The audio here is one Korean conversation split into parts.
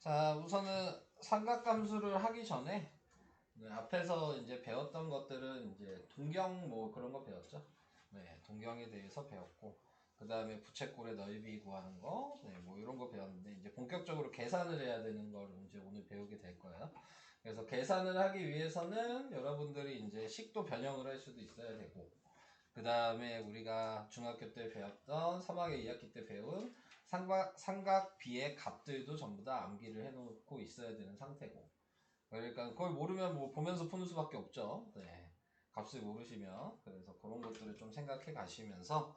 자, 우선은 삼각함수를 하기 전에 네, 앞에서 이제 배웠던 것들은 이제 동경 뭐 그런 거 배웠죠. 네, 동경에 대해서 배웠고 그 다음에 부채꼴의 넓이 구하는 거, 네, 뭐 이런 거 배웠는데 이제 본격적으로 계산을 해야 되는 걸 이제 오늘 배우게 될 거예요. 그래서 계산을 하기 위해서는 여러분들이 이제 식도 변형을 할 수도 있어야 되고 그 다음에 우리가 중학교 때 배웠던 3학년 2학기 때 배운 삼각비의 값들도 전부 다 암기를 해놓고 있어야 되는 상태고 그러니까 그걸 모르면 뭐 보면서 푸는 수밖에 없죠. 네. 값을 모르시면 그래서 그런 것들을 좀 생각해 가시면서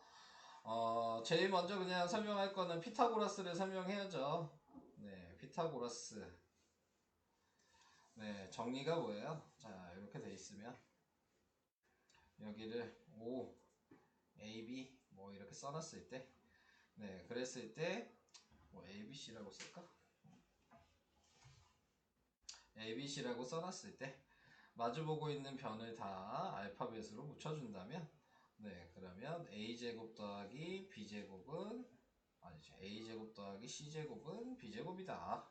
제일 먼저 그냥 설명할 거는 피타고라스를 설명해야죠. 네, 피타고라스. 네, 정리가 뭐예요? 자, 이렇게 돼 있으면 여기를 O, A, B 뭐 이렇게 써놨을 때 네, 그랬을 때 뭐 ABC라고 쓸까? ABC라고 써놨을 때 마주보고 있는 변을 다 알파벳으로 묻혀준다면 네, 그러면 A제곱 더하기 B제곱은 아니죠. A제곱 더하기 C제곱은 B제곱이다.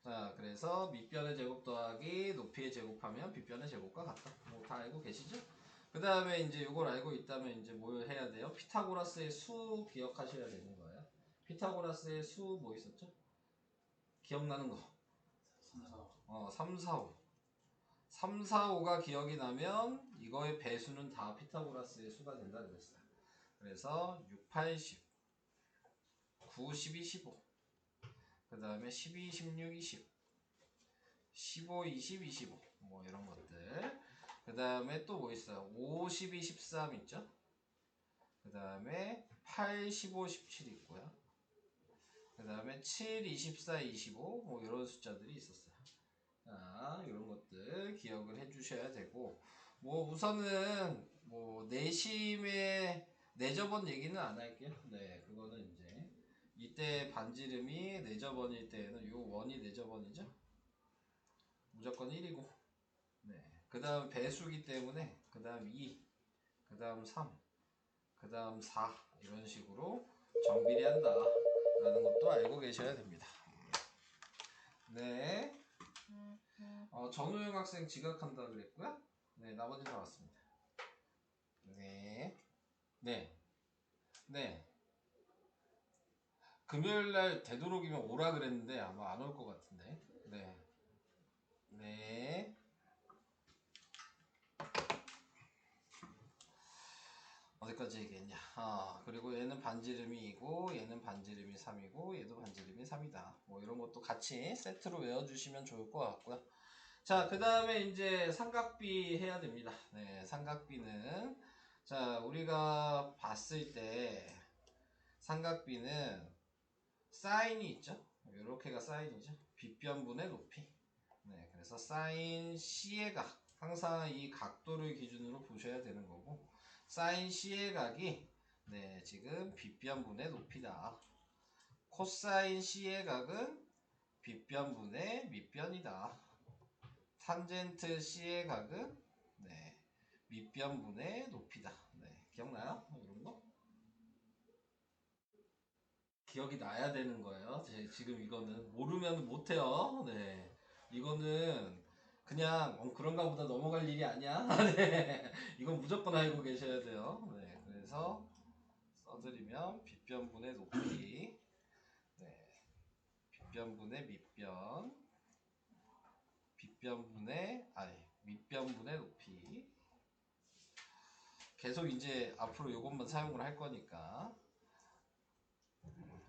자, 그래서 밑변의 제곱 더하기 높이의 제곱하면 빗변의 제곱과 같다. 뭐 다 알고 계시죠? 그 다음에 이제 이걸 알고 있다면 이제 뭘 해야 돼요? 피타고라스의 수 기억하셔야 되는 거예요. 피타고라스의 수 뭐 있었죠? 기억나는 거. 3, 4, 5. 3, 4, 5가 기억이 나면 이거의 배수는 다 피타고라스의 수가 된다 그랬어요. 그래서 6, 8, 10, 9, 12, 15. 그 다음에 12, 16, 20. 15, 20, 25. 뭐 이런 것들. 그 다음에 또 뭐 있어요? 5, 12, 13 있죠? 그 다음에 8, 15, 17 있고요. 그 다음에 7, 24, 25. 뭐 이런 숫자들이 있었어요. 자, 이런 것들 기억을 해주셔야 되고, 뭐 우선은 뭐 내심의 내저번 얘기는 안 할게요. 네, 그거는 이제 이때 반지름이 내저번일 때에는 요 원이 내저번이죠. 무조건 1이고, 네, 그 다음 배수기 때문에 그 다음 2, 그 다음 3, 그 다음 4 이런 식으로 정비례한다 라는 것도 알고 계셔야 됩니다. 네. 전우영 학생 지각한다 그랬고요. 네, 나머지 다 왔습니다. 네. 네. 네. 금요일날 되도록이면 오라 그랬는데 아마 안 올 것 같은데. 네. 네. 어디까지 얘기했냐. 그리고 얘는 반지름이 2고 얘는 반지름이 3이고 얘도 반지름이 3이다. 뭐 이런 것도 같이 세트로 외워주시면 좋을 것 같고요. 자, 그 다음에 이제 삼각비 해야 됩니다. 네, 삼각비는 자, 우리가 봤을 때 삼각비는 사인이 있죠. 이렇게가 사인이죠. 빗변분의 높이. 네, 그래서 사인 C의 각. 항상 이 각도를 기준으로 보셔야 되는 거고 사인 C의 각이 네, 지금 빗변분의 높이다. 코사인 C의 각은 빗변분의 밑변이다. 탄젠트 C의 각은 네, 밑변분의 높이다. 네, 기억나요? 이런 거? 기억이 나야 되는 거예요. 지금 이거는 모르면 못해요. 네, 이거는 그냥 그런가 보다 넘어갈 일이 아니야. 네, 이건 무조건 알고 계셔야 돼요. 네, 그래서 써드리면 빗변분의 높이, 네, 빗변분의 밑변, 밑변분의 높이. 계속 이제 앞으로 이것만 사용을 할 거니까.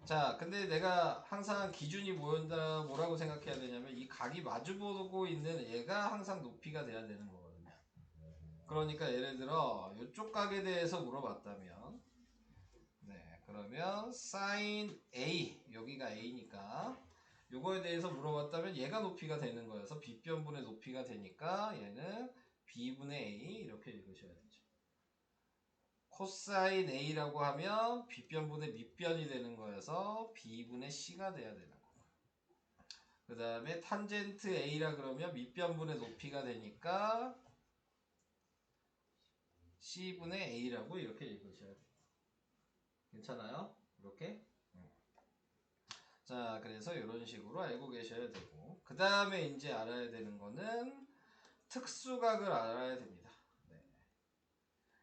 자, 근데 내가 항상 기준이 뭐라고 생각해야 되냐면 이 각이 마주보고 있는 얘가 항상 높이가 돼야 되는 거거든요. 그러니까 예를 들어 이쪽 각에 대해서 물어봤다면 네, 그러면 sin A 여기가 A니까 요거에 대해서 물어봤다면 얘가 높이가 되는 거여서 빗변분의 높이가 되니까 얘는 B분의 A 이렇게 읽으셔야 되죠. 코사인 A라고 하면 빗변분의 밑변이 되는 거여서 B분의 C가 돼야 되는 거고. 그 다음에 탄젠트 A라 그러면 밑변분의 높이가 되니까 C분의 A라고 이렇게 읽으셔야 돼요. 괜찮아요? 이렇게? 자, 그래서 이런 식으로 알고 계셔야 되고, 그 다음에 이제 알아야 되는 거는 특수각을 알아야 됩니다. 네.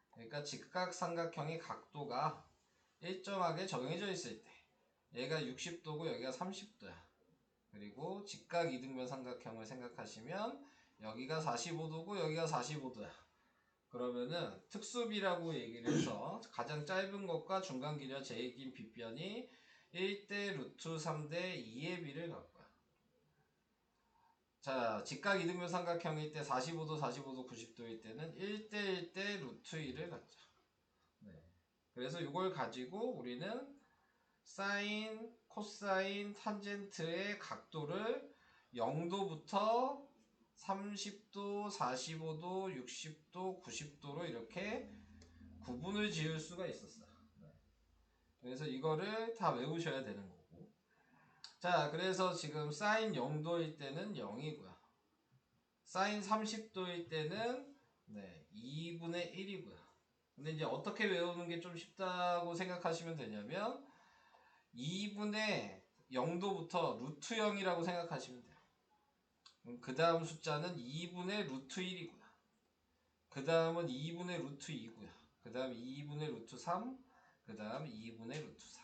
그러니까 직각삼각형의 각도가 일정하게 정해져 있을 때, 얘가 60도고 여기가 30도야. 그리고 직각 이등변 삼각형을 생각하시면 여기가 45도고 여기가 45도야. 그러면은 특수비라고 얘기를 해서 가장 짧은 것과 중간 길이와 제일 긴 빗변이 1대 루트 3대 2의 비를 갖고요. 자, 직각 이등변 삼각형일 때 45도, 45도, 90도일 때는 1대 1대 루트 2를 갖죠. 네. 그래서 이걸 가지고 우리는 사인, 코사인, 탄젠트의 각도를 0도부터 30도, 45도, 60도, 90도로 이렇게 구분을 지을 수가 있었어요. 네. 그래서 이거를 다 외우셔야 되는 거고. 자, 그래서 지금 사인 0도일 때는 0이고요. 사인 30도일 때는 네, 2분의 1이고요. 근데 이제 어떻게 외우는 게 좀 쉽다고 생각하시면 되냐면 2분의 0도부터 루트 0이라고 생각하시면 돼요. 그 다음 숫자는 2분의 루트 1이고요. 그 다음은 2분의 루트 2고요. 그 다음 2분의 루트 3, 그 다음 2분의 루트 4.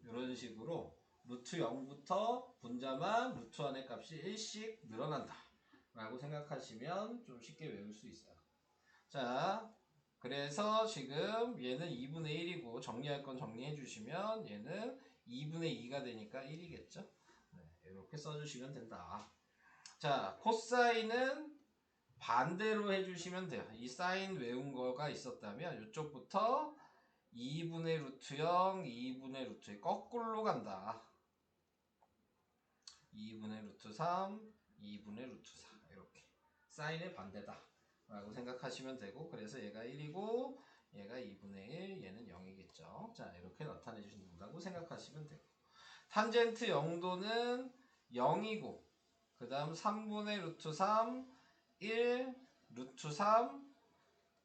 이런 식으로 루트 0부터 분자만 루트 안의 값이 1씩 늘어난다 라고 생각하시면 좀 쉽게 외울 수 있어요. 자, 그래서 지금 얘는 2분의 1이고 정리할 건 정리해 주시면 얘는 2분의 2가 되니까 1이겠죠. 네, 이렇게 써주시면 된다. 자, 코사인은 반대로 해주시면 돼요. 이 사인 외운 거가 있었다면 이쪽부터 2분의 루트 0, 2분의 루트 1 거꾸로 간다. 2분의 루트 3, 2분의 루트 4 이렇게 사인의 반대다 라고 생각하시면 되고, 그래서 얘가 1이고 얘가 2분의 1, 얘는 0이겠죠. 자, 이렇게 나타내 주신다고 생각하시면 되고, 탄젠트 0도는 0이고 그 다음 3분의 루트 3, 1, 루트 3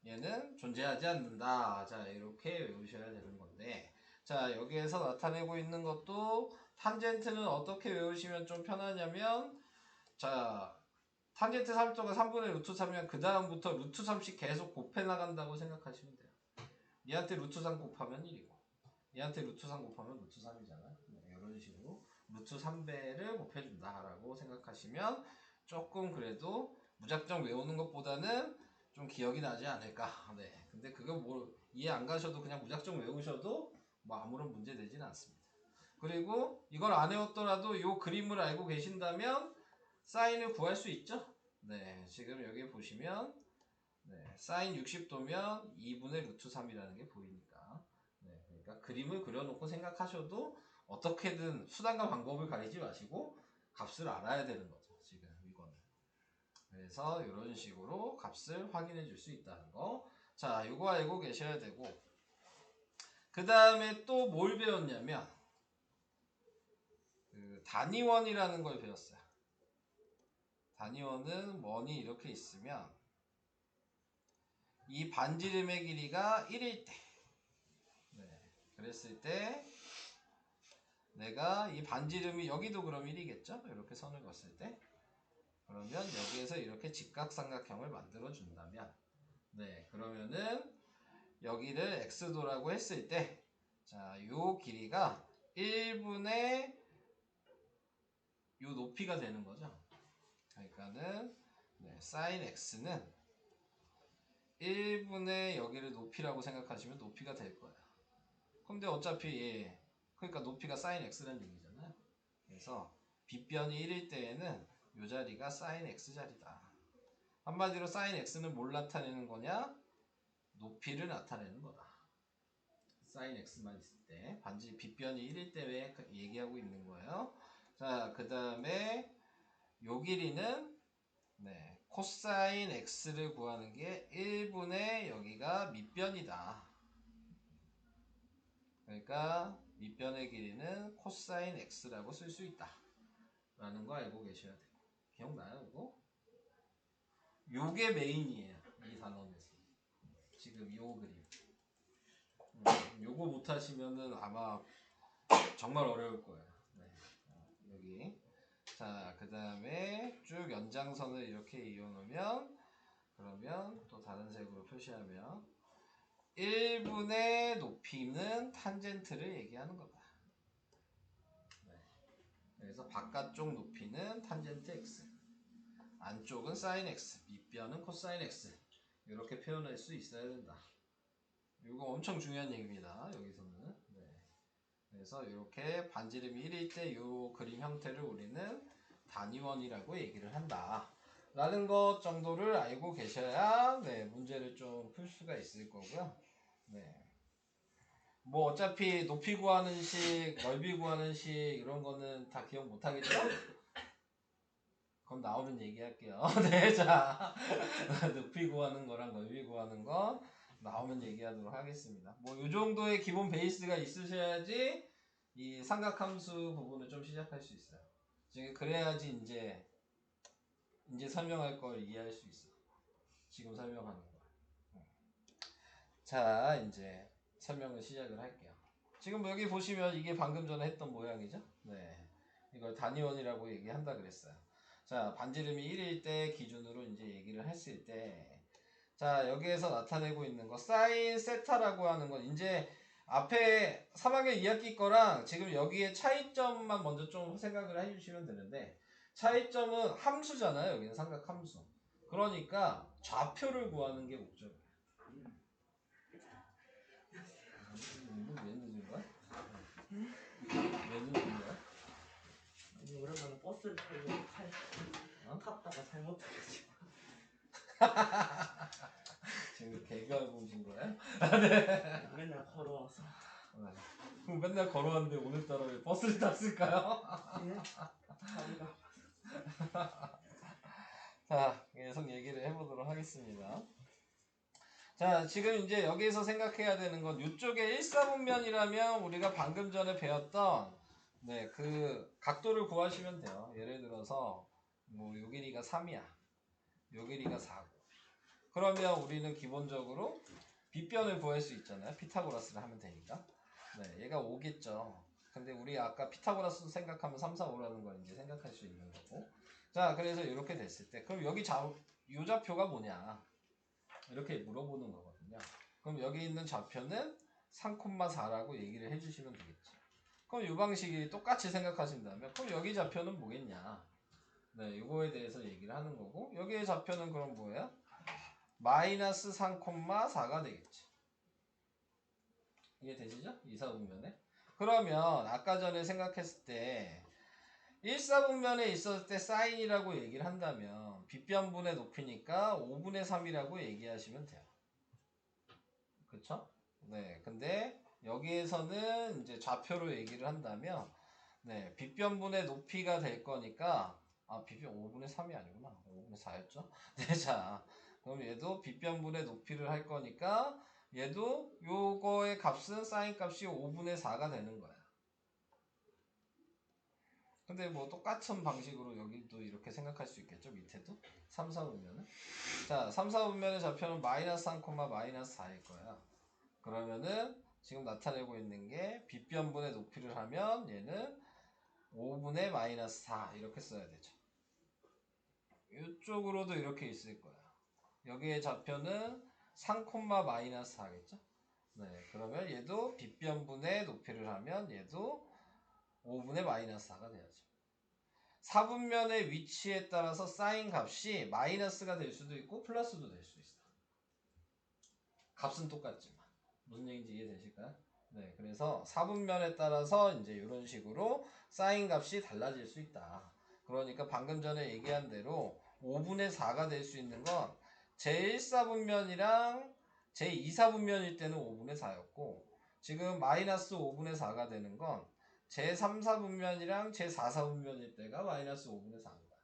얘는 존재하지 않는다. 자, 이렇게 외우셔야 되는 건데, 자, 여기에서 나타내고 있는 것도 탄젠트는 어떻게 외우시면 좀 편하냐면, 자, 탄젠트 30도가 3분의 루트 3이면 그 다음부터 루트 3씩 계속 곱해 나간다고 생각하시면 돼요. 얘한테 루트 3 곱하면 1이고 얘한테 루트 3 곱하면 루트 3이잖아요. 이런 식으로 루트 3배를 곱해준다 라고 생각하시면 조금 그래도 무작정 외우는 것보다는 좀 기억이 나지 않을까. 네. 근데 그거 뭐 이해 안 가셔도 그냥 무작정 외우셔도 뭐 아무런 문제 되진 않습니다. 그리고 이걸 안 외웠더라도 이 그림을 알고 계신다면 사인을 구할 수 있죠. 네. 지금 여기 보시면 네, 사인 60도면 2분의 루트 3이라는 게 보이니까. 네, 그러니까 그림을 그려놓고 생각하셔도 어떻게든 수단과 방법을 가리지 마시고 값을 알아야 되는 거죠. 지금 이거는. 그래서 이런 식으로 값을 확인해 줄 수 있다는 거. 자, 이거 알고 계셔야 되고, 그 다음에 또 뭘 배웠냐면 그 단위원이라는 걸 배웠어요. 단위원은 원이 이렇게 있으면 이 반지름의 길이가 1일 때, 네, 그랬을 때 내가 이 반지름이 여기도 그럼 1이겠죠? 이렇게 선을 그었을 때, 그러면 여기에서 이렇게 직각삼각형을 만들어 준다면, 네, 그러면은 여기를 x도라고 했을 때, 자, 요 길이가 1분의 요 높이가 되는 거죠. 그러니까는 네, sin x는 1분의 여기를 높이라고 생각하시면 높이가 될 거예요. 근데 어차피 그러니까 높이가 sin x라는 얘기잖아요. 그래서 빗변이 1일 때에는 이 자리가 sin x 자리다. 한마디로 sin x는 뭘 나타내는 거냐? 높이를 나타내는 거다. sin x만 있을 때 반지 빗변이 1일 때 얘기하고 있는 거예요. 자, 그 다음에 요 길이는 네, 코사인 x를 구하는 게 1분의 여기가 밑변이다. 그러니까 밑변의 길이는 코사인 x라고 쓸 수 있다 라는 거 알고 계셔야 돼요. 기억나요 이거? 요게 메인이에요. 이 단원에서 지금 요 그림. 요거 못하시면은 아마 정말 어려울 거예요. 네. 여기. 자, 그 다음에 쭉 연장선을 이렇게 이어놓으면 그러면 또 다른 색으로 표시하면 1분의 높이는 탄젠트를 얘기하는 거다. 네. 그래서 바깥쪽 높이는 탄젠트 x, 안쪽은 사인 x, 밑변은 코사인 x 이렇게 표현할 수 있어야 된다. 이거 엄청 중요한 얘기입니다. 여기서는. 네. 그래서 이렇게 반지름이 1일 때 이 그림 형태를 우리는 단위원이라고 얘기를 한다. 라는 것 정도를 알고 계셔야 네, 문제를 좀 풀 수가 있을 거고요. 네. 뭐 어차피 높이 구하는 식, 넓이 구하는 식 이런 거는 다 기억 못 하겠죠? 그럼 나오면 얘기할게요. 네, 자 높이 구하는 거랑 넓이 구하는 거 나오면 얘기하도록 하겠습니다. 뭐 이 정도의 기본 베이스가 있으셔야지 이 삼각함수 부분을 좀 시작할 수 있어요. 지금 그래야지 이제 설명할 걸 이해할 수 있어. 지금 설명하는 거. 자, 이제 설명을 시작을 할게요. 지금 여기 보시면 이게 방금 전에 했던 모양이죠? 네. 이걸 단위원이라고 얘기한다 그랬어요. 자, 반지름이 1일 때 기준으로 이제 얘기를 했을 때, 자, 여기에서 나타내고 있는 거, 사인 세타라고 하는 건 이제 앞에 3학년 2학기 거랑 지금 여기에 차이점만 먼저 좀 생각을 해주시면 되는데, 차이점은 함수잖아요. 여기는 삼각함수. 그러니까 좌표를 구하는 게 목적이에요. 왜 늦은 거야? 왜 늦은 거야? 아니 오랜만에 버스를 타고 탔다가 잘못해가지고 지금 개그하고 오신 거예요? 맨날 걸어와서. 그럼 맨날 걸어왔는데 오늘따라 왜 버스를 탔을까요? 예? 다리가 자, 계속 얘기를 해보도록 하겠습니다. 자, 지금 이제 여기에서 생각해야 되는 건 이쪽에 1사분면이라면 우리가 방금 전에 배웠던 네, 그 각도를 구하시면 돼요. 예를 들어서 뭐 요 길이가 3이야. 요 길이가 4고. 그러면 우리는 기본적으로 빗변을 구할 수 있잖아요. 피타고라스를 하면 되니까. 네, 얘가 5겠죠. 근데 우리 아까 피타고라스 생각하면 3, 4, 5라는 걸 이제 생각할 수 있는 거고. 자, 그래서 이렇게 됐을 때 그럼 여기 요 좌표가 뭐냐? 이렇게 물어보는 거거든요. 그럼 여기 있는 좌표는 3,4라고 얘기를 해주시면 되겠죠. 그럼 이 방식이 똑같이 생각하신다면 그럼 여기 좌표는 뭐겠냐? 네, 이거에 대해서 얘기를 하는 거고 여기의 좌표는 그럼 뭐예요? 마이너스 3,4가 되겠지. 이해되시죠? 2사분면에. 그러면 아까 전에 생각했을 때 1사분면에 있었을 때 사인이라고 얘기를 한다면 빗변분의 높이니까 5분의 3이라고 얘기하시면 돼요. 그쵸? 네. 근데 여기에서는 이제 좌표로 얘기를 한다면 네, 빗변분의 높이가 될 거니까 빗변 5분의 3이 아니구나. 5분의 4였죠? 네, 자. 그럼 얘도 빗변분의 높이를 할 거니까 얘도 요거의 값은 사인 값이 5분의 4가 되는 거야. 근데 뭐 똑같은 방식으로 여기도 이렇게 생각할 수 있겠죠? 밑에도 3, 4 보면은 자 3, 4 보면은 좌표는 마이너스 3, 마이너스 4일 거야. 그러면은 지금 나타내고 있는 게 빗변분의 높이를 하면 얘는 5분의 마이너스 4 이렇게 써야 되죠. 이쪽으로도 이렇게 있을 거야. 여기에 좌표는 3, 마이너스 4겠죠? 네, 그러면 얘도 빗변분의 높이를 하면 얘도 5분의 마이너스 4가 돼야죠. 4분면의 위치에 따라서 사인 값이 마이너스가 될 수도 있고 플러스도 될 수 있어. 값은 똑같지만. 무슨 얘기인지 이해되실까요? 네, 그래서 4분면에 따라서 이제 이런 식으로 사인 값이 달라질 수 있다. 그러니까 방금 전에 얘기한 대로 5분의 4가 될 수 있는 건 제1사분면이랑 제2사분면일 때는 5분의 4였고 지금 마이너스 5분의 4가 되는 건 제3사분면이랑 제4사분면일 때가 마이너스 5분의 4인 거야.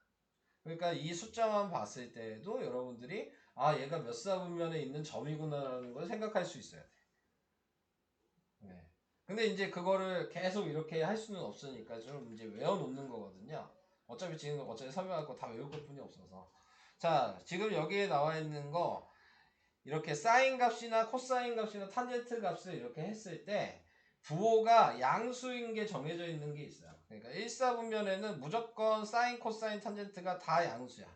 그러니까 이 숫자만 봤을 때에도 여러분들이 얘가 몇 사분면에 있는 점이구나라는 걸 생각할 수 있어야 돼. 네. 근데 이제 그거를 계속 이렇게 할 수는 없으니까 좀 이제 외워놓는 거거든요. 어차피 지금 설명할 거 다 외울 것 뿐이 없어서. 자, 지금 여기에 나와 있는 거 이렇게 사인 값이나 코사인 값이나 탄젠트 값을 이렇게 했을 때 부호가 양수인 게 정해져 있는 게 있어요. 그러니까 1사분면에는 무조건 사인, 코사인, 탄젠트가 다 양수야.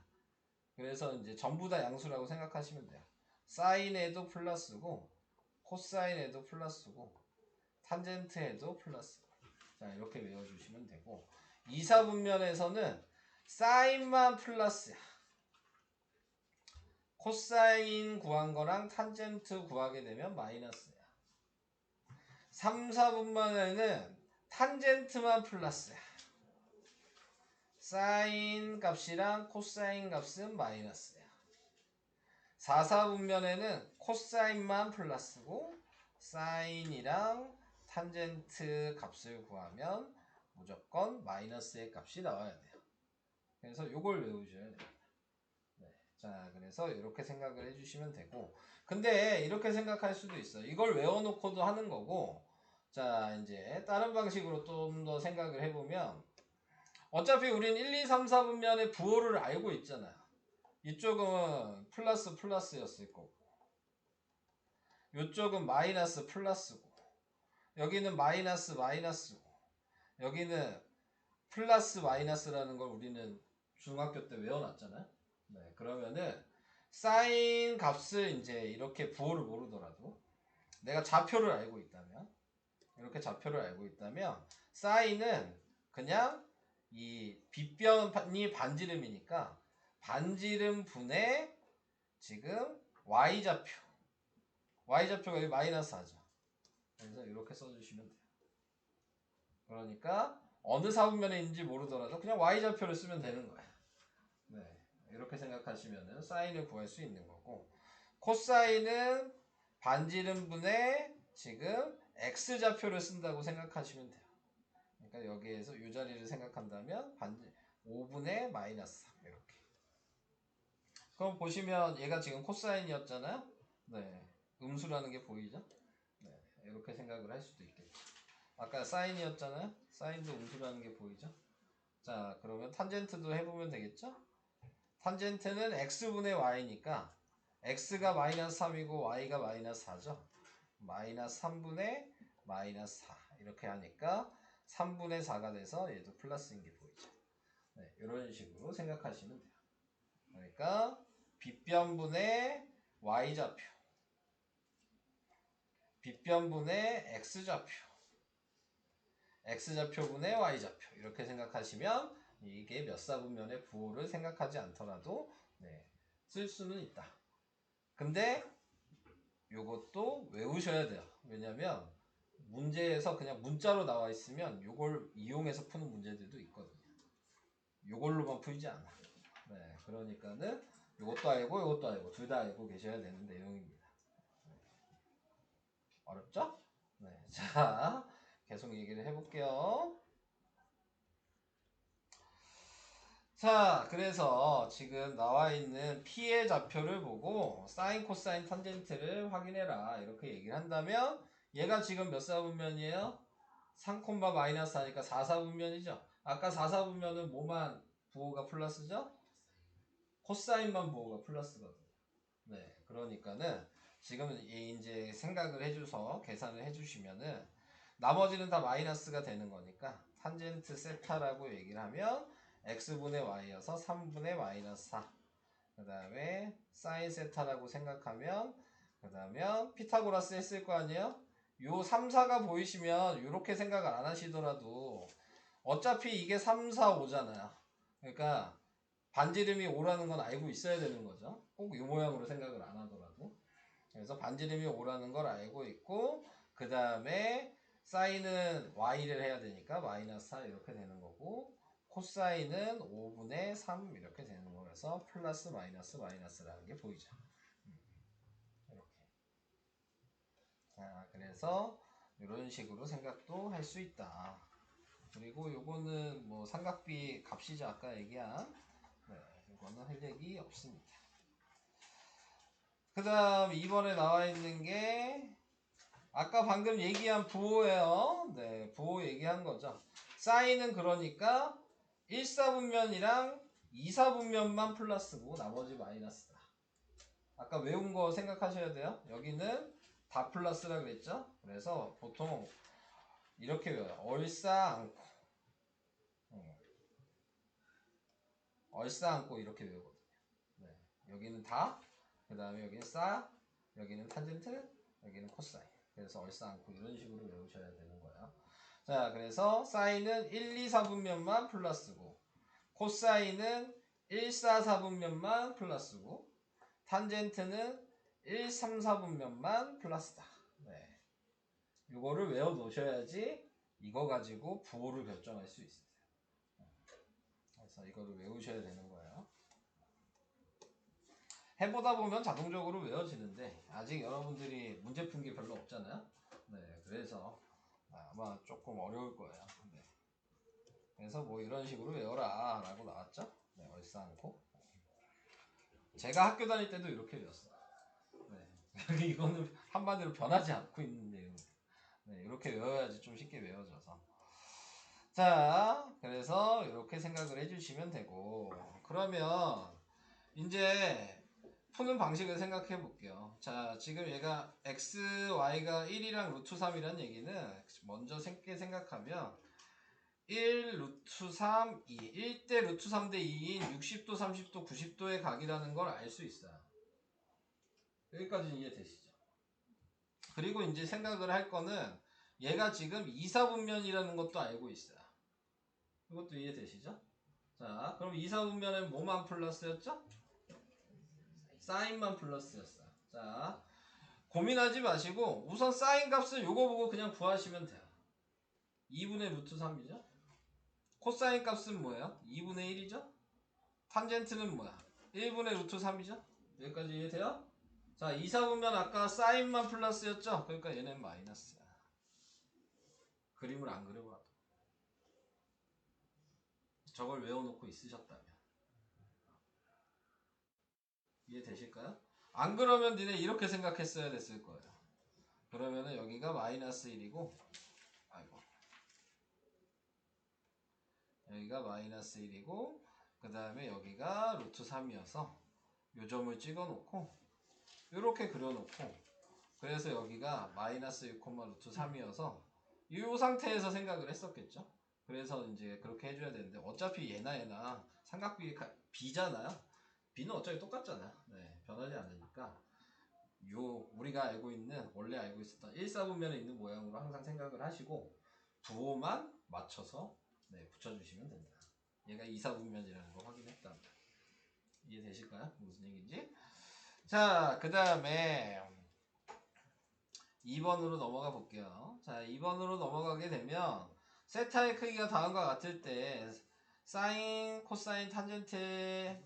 그래서 이제 전부 다 양수라고 생각하시면 돼요. 사인에도 플러스고, 코사인에도 플러스고, 탄젠트에도 플러스고. 자, 이렇게 외워주시면 되고, 2사분면에서는 사인만 플러스야. 코사인 구한 거랑 탄젠트 구하게 되면 마이너스야. 3, 4분면에는 탄젠트만 플러스야. 사인 값이랑 코사인 값은 마이너스야. 4, 4분면에는 코사인만 플러스고 사인이랑 탄젠트 값을 구하면 무조건 마이너스의 값이 나와야 돼요. 그래서 이걸 외우셔야 돼요. 네. 자, 그래서 이렇게 생각을 해주시면 되고, 근데 이렇게 생각할 수도 있어. 이걸 외워놓고도 하는 거고, 자, 이제 다른 방식으로 좀 더 생각을 해보면, 어차피 우린 1, 2, 3, 4분면의 부호를 알고 있잖아요. 이쪽은 플러스 플러스였을 거고, 이쪽은 마이너스 플러스고, 여기는 마이너스 마이너스고, 여기는 플러스 마이너스라는 걸 우리는 중학교 때 외워놨잖아요. 네, 그러면은 사인 값을 이제 이렇게 부호를 모르더라도 내가 좌표를 알고 있다면, 이렇게 좌표를 알고 있다면 사인은 그냥 이 빗변이 반지름이니까 반지름 분의 지금 y좌표, y좌표가 여기 마이너스 하죠. 그래서 이렇게 써주시면 돼요. 그러니까 어느 사분면에 있는지 모르더라도 그냥 y좌표를 쓰면 되는 거예요. 네, 이렇게 생각하시면 사인을 구할 수 있는 거고, 코사인은 반지름 분의 지금 x좌표를 쓴다고 생각하시면 돼요. 그러니까 여기에서 이 자리를 생각한다면 5분의 마이너스 3 이렇게. 그럼 보시면 얘가 지금 코사인이었잖아요. 네, 음수라는 게 보이죠? 네, 이렇게 생각을 할 수도 있겠죠. 아까 사인이었잖아요. 사인도 음수라는 게 보이죠? 자, 그러면 탄젠트도 해보면 되겠죠? 탄젠트는 x분의 y니까 x가 마이너스 3이고 y가 마이너스 4죠. 마이너스 3분의 마이너스 4 이렇게 하니까 3분의 4가 돼서 얘도 플러스인 게 보이죠. 네, 이런 식으로 생각하시면 돼요. 그러니까 빗변분의 y좌표, 빗변분의 x좌표, x좌표분의 y좌표 이렇게 생각하시면 이게 몇 사분면의 부호를 생각하지 않더라도 네, 쓸 수는 있다. 근데 요것도 외우셔야 돼요. 왜냐면 문제에서 그냥 문자로 나와 있으면 요걸 이용해서 푸는 문제들도 있거든요. 요걸로만 풀지 않아. 네, 그러니까는 요것도 알고 요것도 알고 둘 다 알고 계셔야 되는 내용입니다. 어렵죠? 네, 자 계속 얘기를 해볼게요. 자, 그래서 지금 나와 있는 P의 좌표를 보고 사인, 코사인, 탄젠트를 확인해라 이렇게 얘기를 한다면 얘가 지금 몇 사분면이에요? 3, 마이너스 하니까 4사분면이죠. 아까 4사분면은 뭐만 부호가 플러스죠? 코사인만 부호가 플러스거든요. 네, 그러니까는 지금 이제 생각을 해줘서 계산을 해주시면은 나머지는 다 마이너스가 되는 거니까 탄젠트 세타라고 얘기를 하면 x분의 y여서 3분의 마이너스 4. 그 다음에 사인 세타라고 생각하면 그 다음에 피타고라스 했을 거 아니에요? 요 3, 4가 보이시면 이렇게 생각을 안 하시더라도 어차피 이게 3, 4, 5잖아요. 그러니까 반지름이 5라는 건 알고 있어야 되는 거죠. 꼭 이 모양으로 생각을 안 하더라도. 그래서 반지름이 5라는 걸 알고 있고 그 다음에 사인은 y를 해야 되니까 마이너스 4 이렇게 되는 거고 코사인은 5분의 3 이렇게 되는 거라서 플러스 마이너스 마이너스라는 게 보이죠. 이렇게. 자, 그래서 이런 식으로 생각도 할 수 있다. 그리고 요거는 뭐 삼각비 값이죠. 아까 얘기한. 네, 이거는 할 얘기 없습니다. 그 다음 2번에 나와 있는 게 아까 방금 얘기한 부호예요. 네, 부호 얘기한 거죠. 사인은 그러니까 1사분면이랑 2사분면만 플러스고 나머지 마이너스다. 아까 외운 거 생각하셔야 돼요. 여기는 다 플러스라 그랬죠. 그래서 보통 이렇게 외워요. 얼싸안고. 얼싸안고 이렇게 외우거든요. 네. 여기는 다, 그 다음에 여기는 싸, 여기는 탄젠트, 여기는 코사인. 그래서 얼싸안고 이런 식으로 외우셔야 되는 거예요. 자, 그래서 사인은 1, 2, 4분면만 플러스고, 코사인은 1, 4, 4분면만 플러스고, 탄젠트는 1, 3, 4분면만 플러스다. 네. 이거를 외워 놓으셔야지 이거 가지고 부호를 결정할 수 있어요. 그래서 이거를 외우셔야 되는 거예요. 해보다 보면 자동적으로 외워지는데 아직 여러분들이 문제 푼 게 별로 없잖아요. 네, 그래서 아마 조금 어려울 거예요. 네. 그래서 뭐 이런 식으로 외워라 라고 나왔죠. 네, 얼싸안고. 제가 학교 다닐 때도 이렇게 외웠어요. 네. 이거는 한마디로 변하지 않고 있는 내용. 네, 이렇게 외워야지 좀 쉽게 외워져서. 자, 그래서 이렇게 생각을 해주시면 되고, 그러면 이제 푸는 방식을 생각해 볼게요. 자, 지금 얘가 x, y가 1이랑 루트 3이란 얘기는 먼저 쉽게 생각하면 1, 루트 3, 2. 1대 루트 3대 2인 60도, 30도, 90도의 각이라는 걸 알 수 있어요. 여기까지 이해되시죠? 그리고 이제 생각을 할 거는 얘가 지금 2사분면이라는 것도 알고 있어요. 이것도 이해되시죠? 자, 그럼 2사분면은 뭐만 플러스였죠? 사인만 플러스였어요. 자, 고민하지 마시고 우선 사인 값을 요거 보고 그냥 구하시면 돼요. 2분의 루트 3이죠? 코사인 값은 뭐예요? 2분의 1이죠? 탄젠트는 뭐야? 1분의 루트 3이죠? 여기까지 이해돼요? 자, 2사분면 아까 사인만 플러스였죠? 그러니까 얘는 마이너스야. 그림을 안 그려봐도. 저걸 외워놓고 있으셨다면. 이해되실까요? 안 그러면 니네 이렇게 생각했어야 됐을 거예요. 그러면은 여기가 마이너스 1이고, 아이고. 여기가 마이너스 1이고, 그 다음에 여기가 루트 3이어서 요점을 찍어 놓고, 이렇게 그려 놓고, 그래서 여기가 마이너스 6, 루트 3이어서 이 상태에서 생각을 했었겠죠. 그래서 이제 그렇게 해줘야 되는데 어차피 얘나 삼각비 B잖아요. B는 어차피 똑같잖아요. 네, 변하지 않으니까 요 우리가 알고 있는 원래 알고 있었던 1사분면에 있는 모양으로 항상 생각을 하시고 부호만 맞춰서 네, 붙여주시면 된다. 얘가 2사분면이라는 거 확인했다면 이해되실까요? 무슨 얘기인지? 자, 그 다음에 2번으로 넘어가 볼게요. 자, 2번으로 넘어가게 되면 세타의 크기가 다음과 같을 때 사인, 코사인, 탄젠트의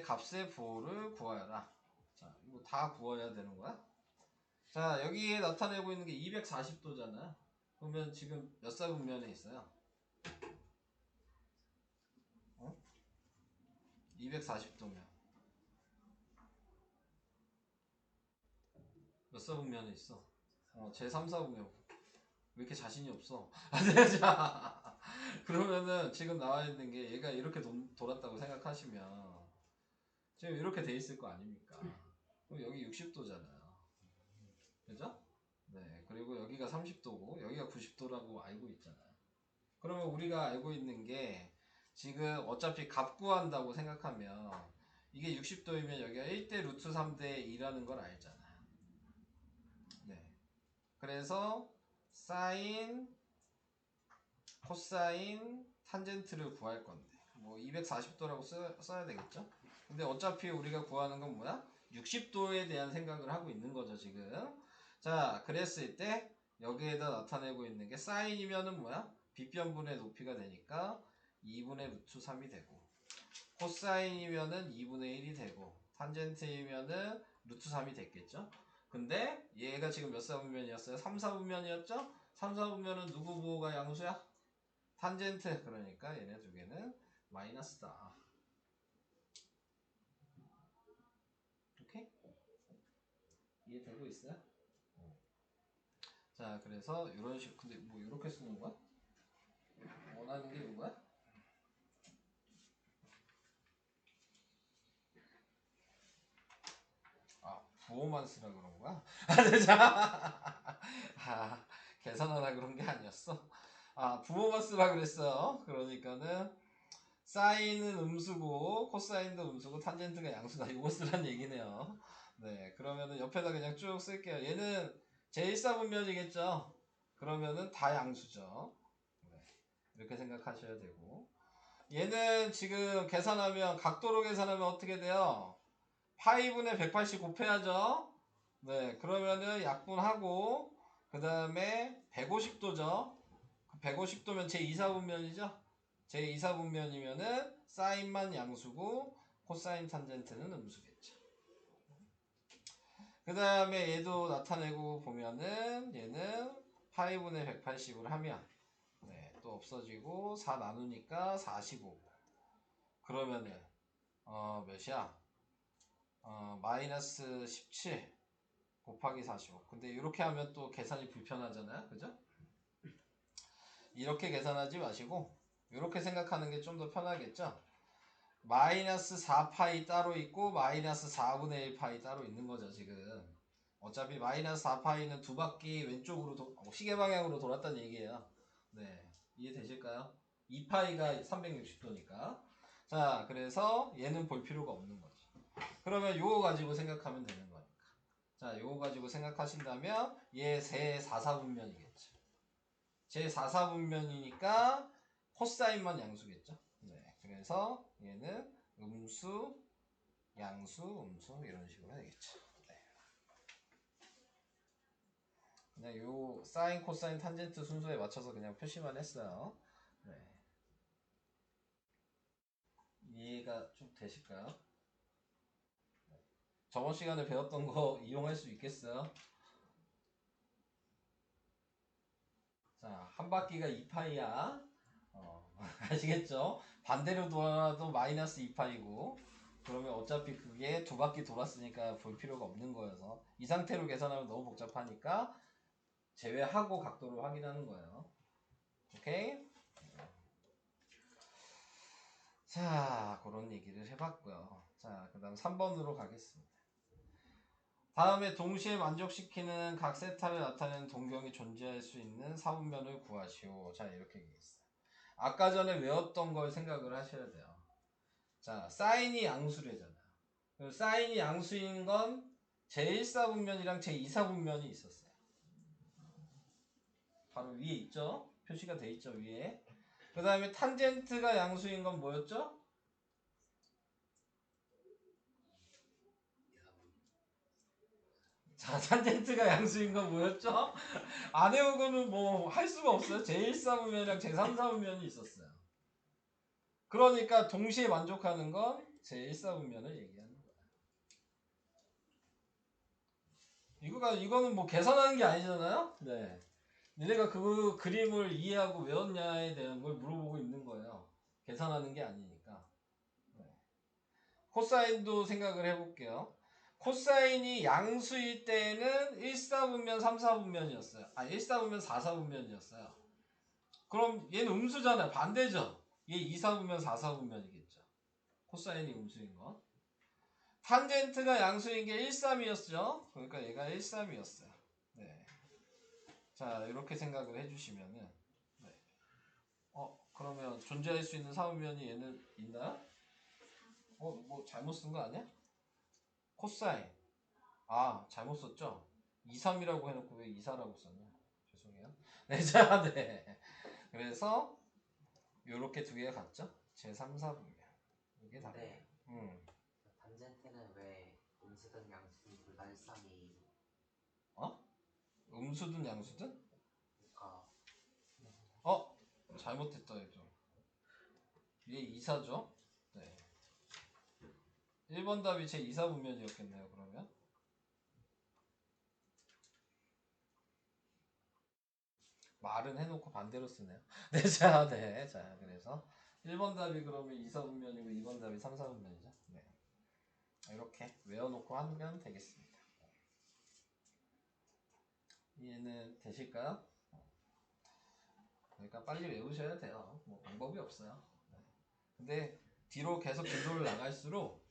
값의 부호를 구하여라. 자, 이거 다 구해야 되는 거야? 자, 여기에 나타내고 있는 게 240도잖아요. 그러면 지금 몇 사분면에 있어요? 240도면 몇 사분면에 있어? 제3사분면. 왜 이렇게 자신이 없어? 자, 그러면은 지금 나와 있는 게 얘가 이렇게 돌았다고 생각하시면 지금 이렇게 돼 있을 거 아닙니까? 그럼 여기 60도잖아요. 그죠? 네. 그리고 여기가 30도고 여기가 90도라고 알고 있잖아요. 그러면 우리가 알고 있는 게 지금 어차피 값 구한다고 생각하면 이게 60도이면 여기가 1대 루트 3대 2라는 걸 알잖아요. 네. 그래서 사인, 코사인, 탄젠트를 구할 건데 뭐 240도라고 써야 되겠죠? 근데 어차피 우리가 구하는 건 뭐야? 60도에 대한 생각을 하고 있는 거죠 지금. 자, 그랬을 때 여기에다 나타내고 있는 게 사인이면은 뭐야? 빗변분의 높이가 되니까 2분의 루트 3이 되고, 코사인이면은 2분의 1이 되고, 탄젠트이면은 루트 3이 됐겠죠? 근데 얘가 지금 몇 사분면이었어요? 3사분면이었죠? 3사분면은 누구 부호가 양수야? 탄젠트. 그러니까 얘네 두 개는 마이너스다. 오케이? 이해되고 있어요? 자, 그래서 이런 식. 근데 뭐 이렇게 쓰는 거야? 원하는 게 이거야? 부호만 쓰라 그런 거야? 자, 계산하라 그런 게 아니었어. 아, 부호만 쓰라 그랬어요. 그러니까는 사인은 음수고 코사인도 음수고 탄젠트가 양수다. 이거 쓰란 얘기네요. 네, 그러면은 옆에다 그냥 쭉 쓸게요. 얘는 제1사분면이겠죠. 그러면은 다 양수죠. 네, 이렇게 생각하셔야 되고, 얘는 지금 계산하면 각도로 계산하면 어떻게 돼요? 파이분의 180 곱해야죠. 네, 그러면은 약분하고 그 다음에 150도죠. 150도면 제2사분면이죠. 제2사분면이면은 사인만 양수고 코사인 탄젠트는 음수겠죠. 그 다음에 얘도 나타내고 보면은 얘는 파이분의 180을 하면 네, 또 없어지고 4 나누니까 45. 그러면은 몇이야? 마이너스 17 곱하기 45. 근데 이렇게 하면 또 계산이 불편하잖아요. 그죠? 이렇게 계산하지 마시고 이렇게 생각하는 게 좀 더 편하겠죠? 마이너스 4파이 따로 있고 마이너스 4분의 1파이 따로 있는 거죠. 지금 어차피 마이너스 4파이는 두 바퀴 왼쪽으로 시계 방향으로 돌았다는 얘기예요. 네, 이해되실까요? 2파이가 360도니까. 자, 그래서 얘는 볼 필요가 없는 거죠. 그러면 요거 가지고 생각하면 되는 거니까. 자, 요거 가지고 생각하신다면 얘 제 4사분면이겠죠. 제 4사분면이니까 코사인만 양수겠죠. 네, 그래서 얘는 음수, 양수, 음수 이런 식으로 되겠죠. 네. 그냥 요 사인, 코사인, 탄젠트 순서에 맞춰서 그냥 표시만 했어요. 네. 이해가 좀 되실까요? 저번 시간에 배웠던 거 이용할 수 있겠어요? 자, 한 바퀴가 2파이야. 아시겠죠? 반대로 돌아도 마이너스 2파이고, 그러면 어차피 그게 두 바퀴 돌았으니까 볼 필요가 없는 거여서 이 상태로 계산하면 너무 복잡하니까 제외하고 각도를 확인하는 거예요. 오케이? 자, 그런 얘기를 해봤고요. 자, 그 다음 3번으로 가겠습니다. 다음에 동시에 만족시키는 각 세타를 나타내는 동경이 존재할 수 있는 사분면을 구하시오. 자, 이렇게 얘기했어요. 아까 전에 외웠던 걸 생각을 하셔야 돼요. 자, 사인이 양수래잖아요. 사인이 양수인 건 제1사분면이랑 제2사분면이 있었어요. 바로 위에 있죠? 표시가 돼 있죠, 위에. 그 다음에 탄젠트가 양수인 건 뭐였죠? 자, 탄젠트가 양수인 건 뭐였죠? 안 외운 거는 뭐 할 수가 없어요. 제1사분면이랑 제3사분면이 있었어요. 그러니까 동시에 만족하는 건 제1사분면을 얘기하는 거야. 이거는 뭐 계산하는 게 아니잖아요? 네. 니네가 그 그림을 이해하고 외웠냐에 대한 걸 물어보고 있는 거예요. 계산하는 게 아니니까. 네. 코사인도 생각을 해볼게요. 코사인이 양수일 때는 1사분면, 3사분면이었어요. 아, 1사분면, 4사분면이었어요. 그럼 얘는 음수잖아요. 반대죠. 얘 2사분면, 4사분면이겠죠. 코사인이 음수인 거. 탄젠트가 양수인 게 1, 3이었죠. 그러니까 얘가 1, 3이었어요. 네. 자, 이렇게 생각을 해주시면은, 네. 그러면 존재할 수 있는 사분면이 얘는 있나요? 뭐 잘못 쓴 거 아니야? 코사인. 아, 잘못 썼죠? 2, 3이라고 해놓고 왜 2, 4라고 썼냐? 죄송해요. 네, 자, 네. 그래서 요렇게 두 개가 같죠? 제 3, 4분면. 이게 답이에요. 네. 탄젠트는 왜 음수든 양수든 둘 다 132? 음수든 양수든? 그러니까 잘못했다 얘도. 얘 2, 4죠? 네. 1번 답이 제 2, 4분면이었겠네요, 그러면. 말은 해놓고 반대로 쓰네요. 네, 자, 네. 자, 그래서 1번 답이 그러면 2, 4분면이고 2번 답이 3, 4분면이죠. 네. 이렇게 외워놓고 하면 되겠습니다. 이해는 되실까요? 그러니까 빨리 외우셔야 돼요. 뭐 방법이 없어요. 네. 근데 뒤로 계속 진도를 나갈수록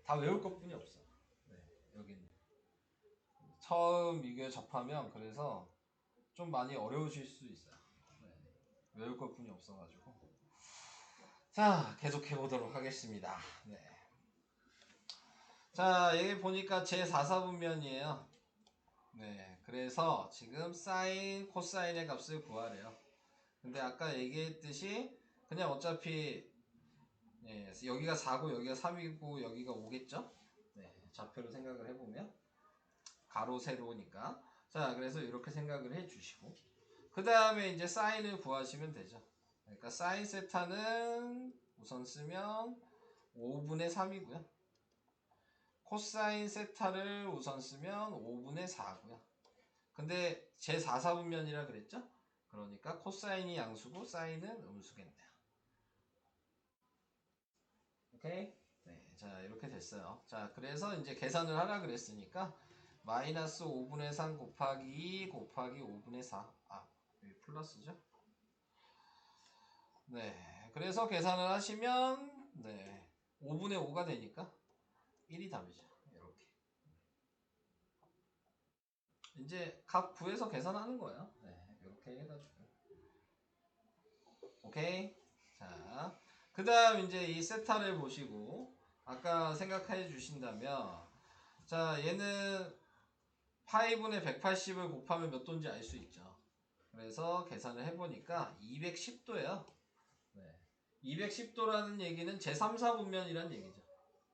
다 외울 것뿐이 없어요. 네, 여기는 처음 이게 접하면 그래서 좀 많이 어려우실 수 있어요. 네. 외울 것뿐이 없어가지고. 자, 계속해 보도록 하겠습니다. 네. 자, 여기 보니까 제4사분면이에요. 네, 그래서 지금 사인, 코사인의 값을 구하래요. 근데 아까 얘기했듯이 그냥 어차피 예, 여기가 4고 여기가 3이고 여기가 5겠죠? 네, 좌표로 생각을 해보면 가로 세로니까. 자, 그래서 이렇게 생각을 해주시고 그 다음에 이제 사인을 구하시면 되죠. 그러니까 사인 세타는 우선 쓰면 5분의 3이고요. 코사인 세타를 우선 쓰면 5분의 4고요. 근데 제4사분면이라 그랬죠? 그러니까 코사인이 양수고 사인은 음수겠네요. 오케이? 네, 자 이렇게 됐어요. 자 그래서 이제 계산을 하라 그랬으니까 마이너스 5분의 3 곱하기 2 곱하기 5분의 4. 아, 여기 플러스죠? 네, 그래서 계산을 하시면 네 5분의 5가 되니까 1이 답이죠. 이렇게. 이제 값 구해서 계산하는 거예요. 네, 이렇게 해가지고. 오케이. 자, 그 다음 이제 이 세타를 보시고 아까 생각해 주신다면 자 얘는 파이분의 180을 곱하면 몇 도인지 알 수 있죠. 그래서 계산을 해보니까 210도예요. 네. 210도라는 얘기는 제3사분면이란 얘기죠.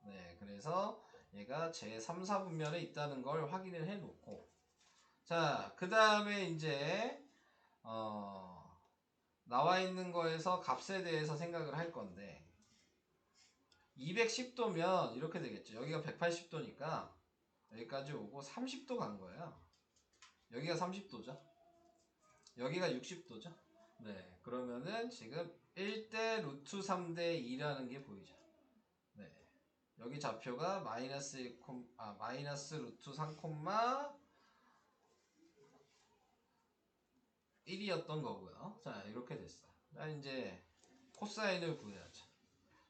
네, 그래서 얘가 제3사분면에 있다는 걸 확인을 해놓고 자, 그 다음에 이제 나와 있는 거에서 값에 대해서 생각을 할 건데 210도면 이렇게 되겠죠. 여기가 180도니까 여기까지 오고 30도 간 거예요. 여기가 30도죠. 여기가 60도죠. 네, 그러면은 지금 1대 루트 3대 2라는 게 보이죠. 네, 여기 좌표가 마이너스 1, 마이너스 루트 3, 1이었던 거고요. 자, 이렇게 됐어요. 자, 이제 코사인을 구해야죠.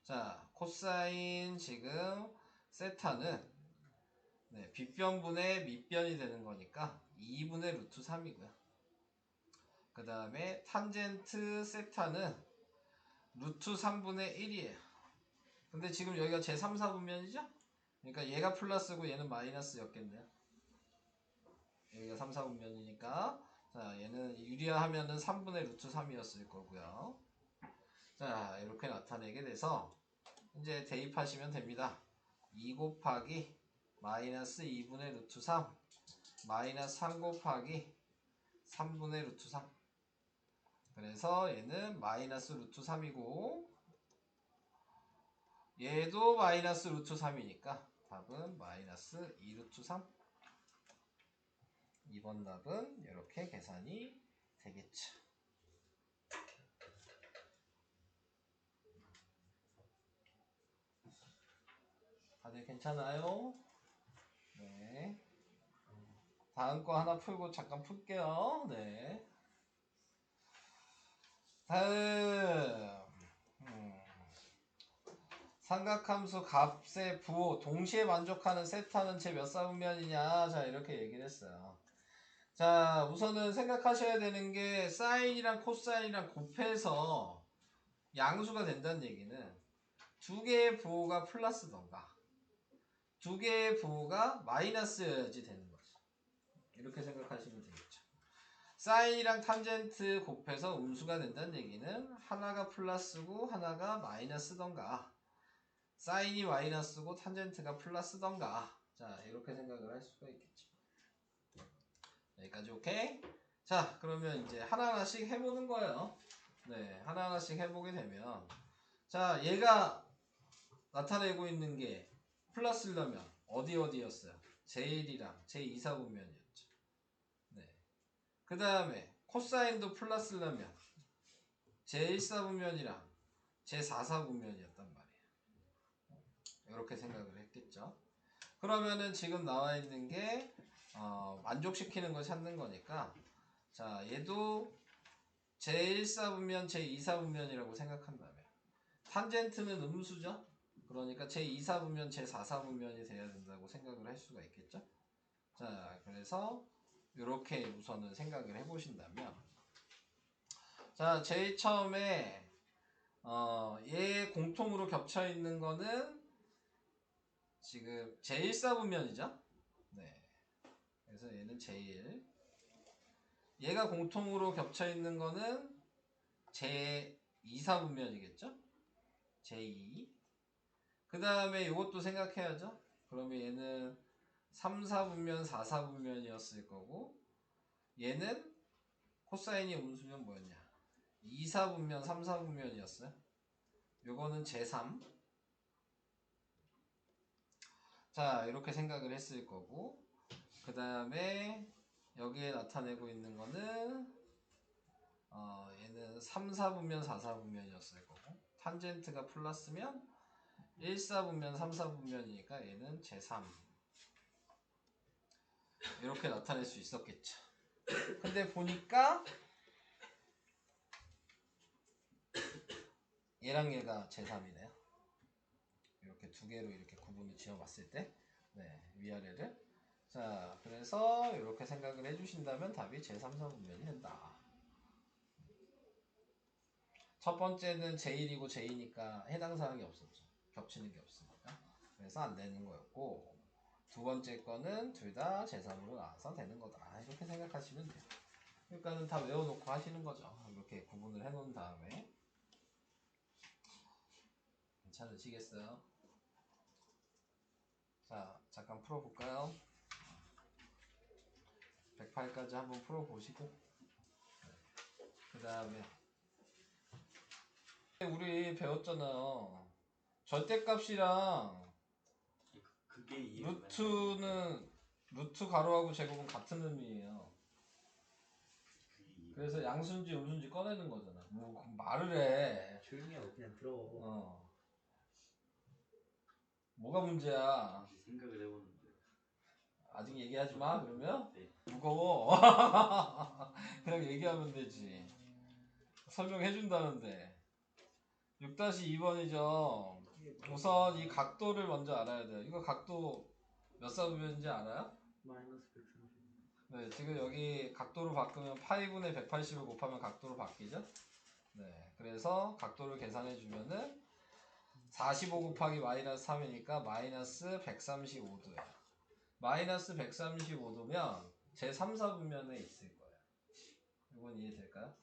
자, 코사인 지금 세타는 네, 빗변분의 밑변이 되는 거니까 2분의 루트 3이고요. 그 다음에 탄젠트 세타는 루트 3분의 1이에요. 근데 지금 여기가 제3, 4분면이죠? 그러니까 얘가 플러스고 얘는 마이너스였겠네요. 여기가 3, 4분면이니까 자, 얘는 유리화하면은 3분의 루트 3이었을 거고요. 자, 이렇게 나타내게 돼서 이제 대입하시면 됩니다. 2 곱하기 마이너스 2분의 루트 3 마이너스 3 곱하기 3분의 루트 3 그래서 얘는 마이너스 루트 3이고 얘도 마이너스 루트 3이니까 답은 마이너스 2 루트 3 2번 답은 이렇게 계산이 되겠죠. 다들 괜찮아요? 네. 다음 거 하나 풀고 잠깐 풀게요. 네. 다음 삼각함수 값의 부호 동시에 만족하는 세타는 제 몇 사분면이냐 자 이렇게 얘기를 했어요. 자 우선은 생각하셔야 되는 게 사인이랑 코사인이랑 곱해서 양수가 된다는 얘기는 두 개의 부호가 플러스던가 두 개의 부호가 마이너스여야지 되는 거죠. 이렇게 생각하시면 되겠죠. 사인이랑 탄젠트 곱해서 음수가 된다는 얘기는 하나가 플러스고 하나가 마이너스던가 사인이 마이너스고 탄젠트가 플러스던가 자 이렇게 생각을 할 수가 있겠죠. 여기까지 오케이? 자 그러면 이제 하나하나씩 해보는 거예요. 네 하나하나씩 해보게 되면 자 얘가 나타내고 있는 게 플러스려면 어디였어요? 제1이랑 제2사분면이었죠. 네. 그 다음에 코사인도 플러스려면 제1사분면이랑 제4사분면이었단 말이에요. 이렇게 생각을 했겠죠. 그러면은 지금 나와 있는 게 만족시키는 걸 찾는 거니까 자 얘도 제1사분면 제2사분면이라고 생각한다면 탄젠트는 음수죠. 그러니까 제2사분면 제4사분면이 돼야 된다고 생각을 할 수가 있겠죠. 자 그래서 이렇게 우선은 생각을 해보신다면, 자, 제일 처음에 얘 공통으로 겹쳐 있는 거는 지금 제1사분면이죠. 네. 그래서 얘는 제1. 얘가 공통으로 겹쳐 있는 거는 제2사분면이겠죠. 제2. 그 다음에 이것도 생각해야죠. 그러면 얘는 3사분면, 4사분면이었을 거고, 얘는 코사인이 음수면 뭐였냐? 2사분면, 3사분면이었어요. 요거는 제3. 자, 이렇게 생각을 했을 거고, 그 다음에 여기에 나타내고 있는 거는 얘는 3사분면, 4사분면이었을 거고, 탄젠트가 플러스면 1사분면, 3사분면이니까 얘는 제3. 이렇게 나타낼 수 있었겠죠. 근데 보니까 얘랑 얘가 제3이네요. 이렇게 두 개로 이렇게 구분을 지어봤을 때, 네, 위아래를. 자, 그래서 이렇게 생각을 해주신다면 답이 제3, 4분면이 된다. 첫 번째는 제1이고 제2니까 해당 사항이 없었죠. 겹치는 게 없으니까. 그래서 안 되는 거였고, 두 번째 거는 둘 다 제3으로 나와서 되는 거다. 이렇게 생각하시면 돼요. 그러니까는 다 외워놓고 하시는 거죠. 이렇게 구분을 해놓은 다음에. 괜찮으시겠어요? 자, 잠깐 풀어볼까요? 108까지 한번 풀어보시고, 그 다음에 우리 배웠잖아요. 절대값이랑 그게 이해. 루트는 루트 가로하고 제곱은 같은 의미예요. 그래서 양수인지 음수인지 꺼내는 거잖아. 뭐 말을 해. 조용히 하고 그냥 들어. 뭐가 문제야? 생각을 해보는데. 아직 얘기하지 마. 그러면 네. 무거워. 그냥 얘기하면 되지. 설명해 준다는데. 6-2번이죠. 우선 이 각도를 먼저 알아야 돼요. 이거 각도 몇 사분면인지 알아요? 마이너스 130. 네, 지금 여기 각도로 바꾸면 파이분의 180을 곱하면 각도로 바뀌죠? 네, 그래서 각도를 계산해 주면은 45 곱하기 마이너스 3이니까 마이너스 135도예요. 마이너스 135도면 제3, 4분면에 있을 거예요. 이건 이해될까요?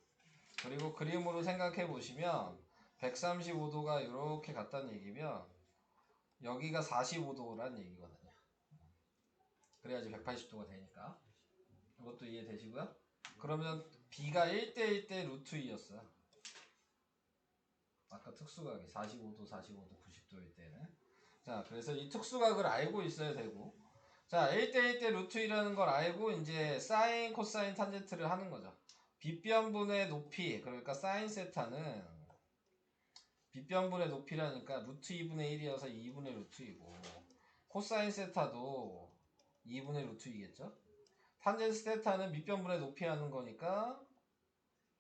그리고 그림으로 생각해 보시면 135도가 이렇게 갔다는 얘기면 여기가 45도란 얘기거든요. 그래야지 180도가 되니까. 이것도 이해되시고요. 그러면 B가 1대1 대 루트 2였어요. 아까 특수각이 45도, 45도, 90도일 때는. 자, 그래서 이 특수각을 알고 있어야 되고, 자, 1대1 대 루트 2라는 걸 알고 이제 사인, 코사인, 탄젠트를 하는 거죠. 빗변분의 높이, 그러니까 사인 세타는 빗변분의 높이라니까 루트 2분의 1이어서 2분의 루트 2고, 코사인 세타도 2분의 루트 2겠죠? 탄젠트 세타는 밑변분의 높이 하는 거니까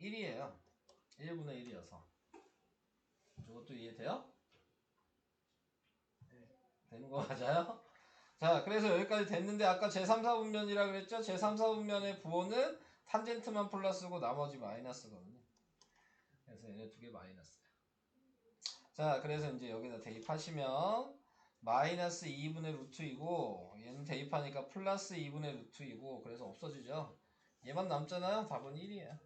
1이에요. 1분의 1이어서. 이것도 이해돼요? 네. 되는 거 맞아요? 자, 그래서 여기까지 됐는데 아까 제3, 4분면이라 그랬죠? 제3, 4분면의 부호는 탄젠트만 플러스고 나머지 마이너스거든요. 그래서 얘네 두 개 마이너스예요. 자, 그래서 이제 여기다 대입하시면 마이너스 2분의 루트이고 얘는 대입하니까 플러스 2분의 루트이고 그래서 없어지죠? 얘만 남잖아요? 답은 1이에요.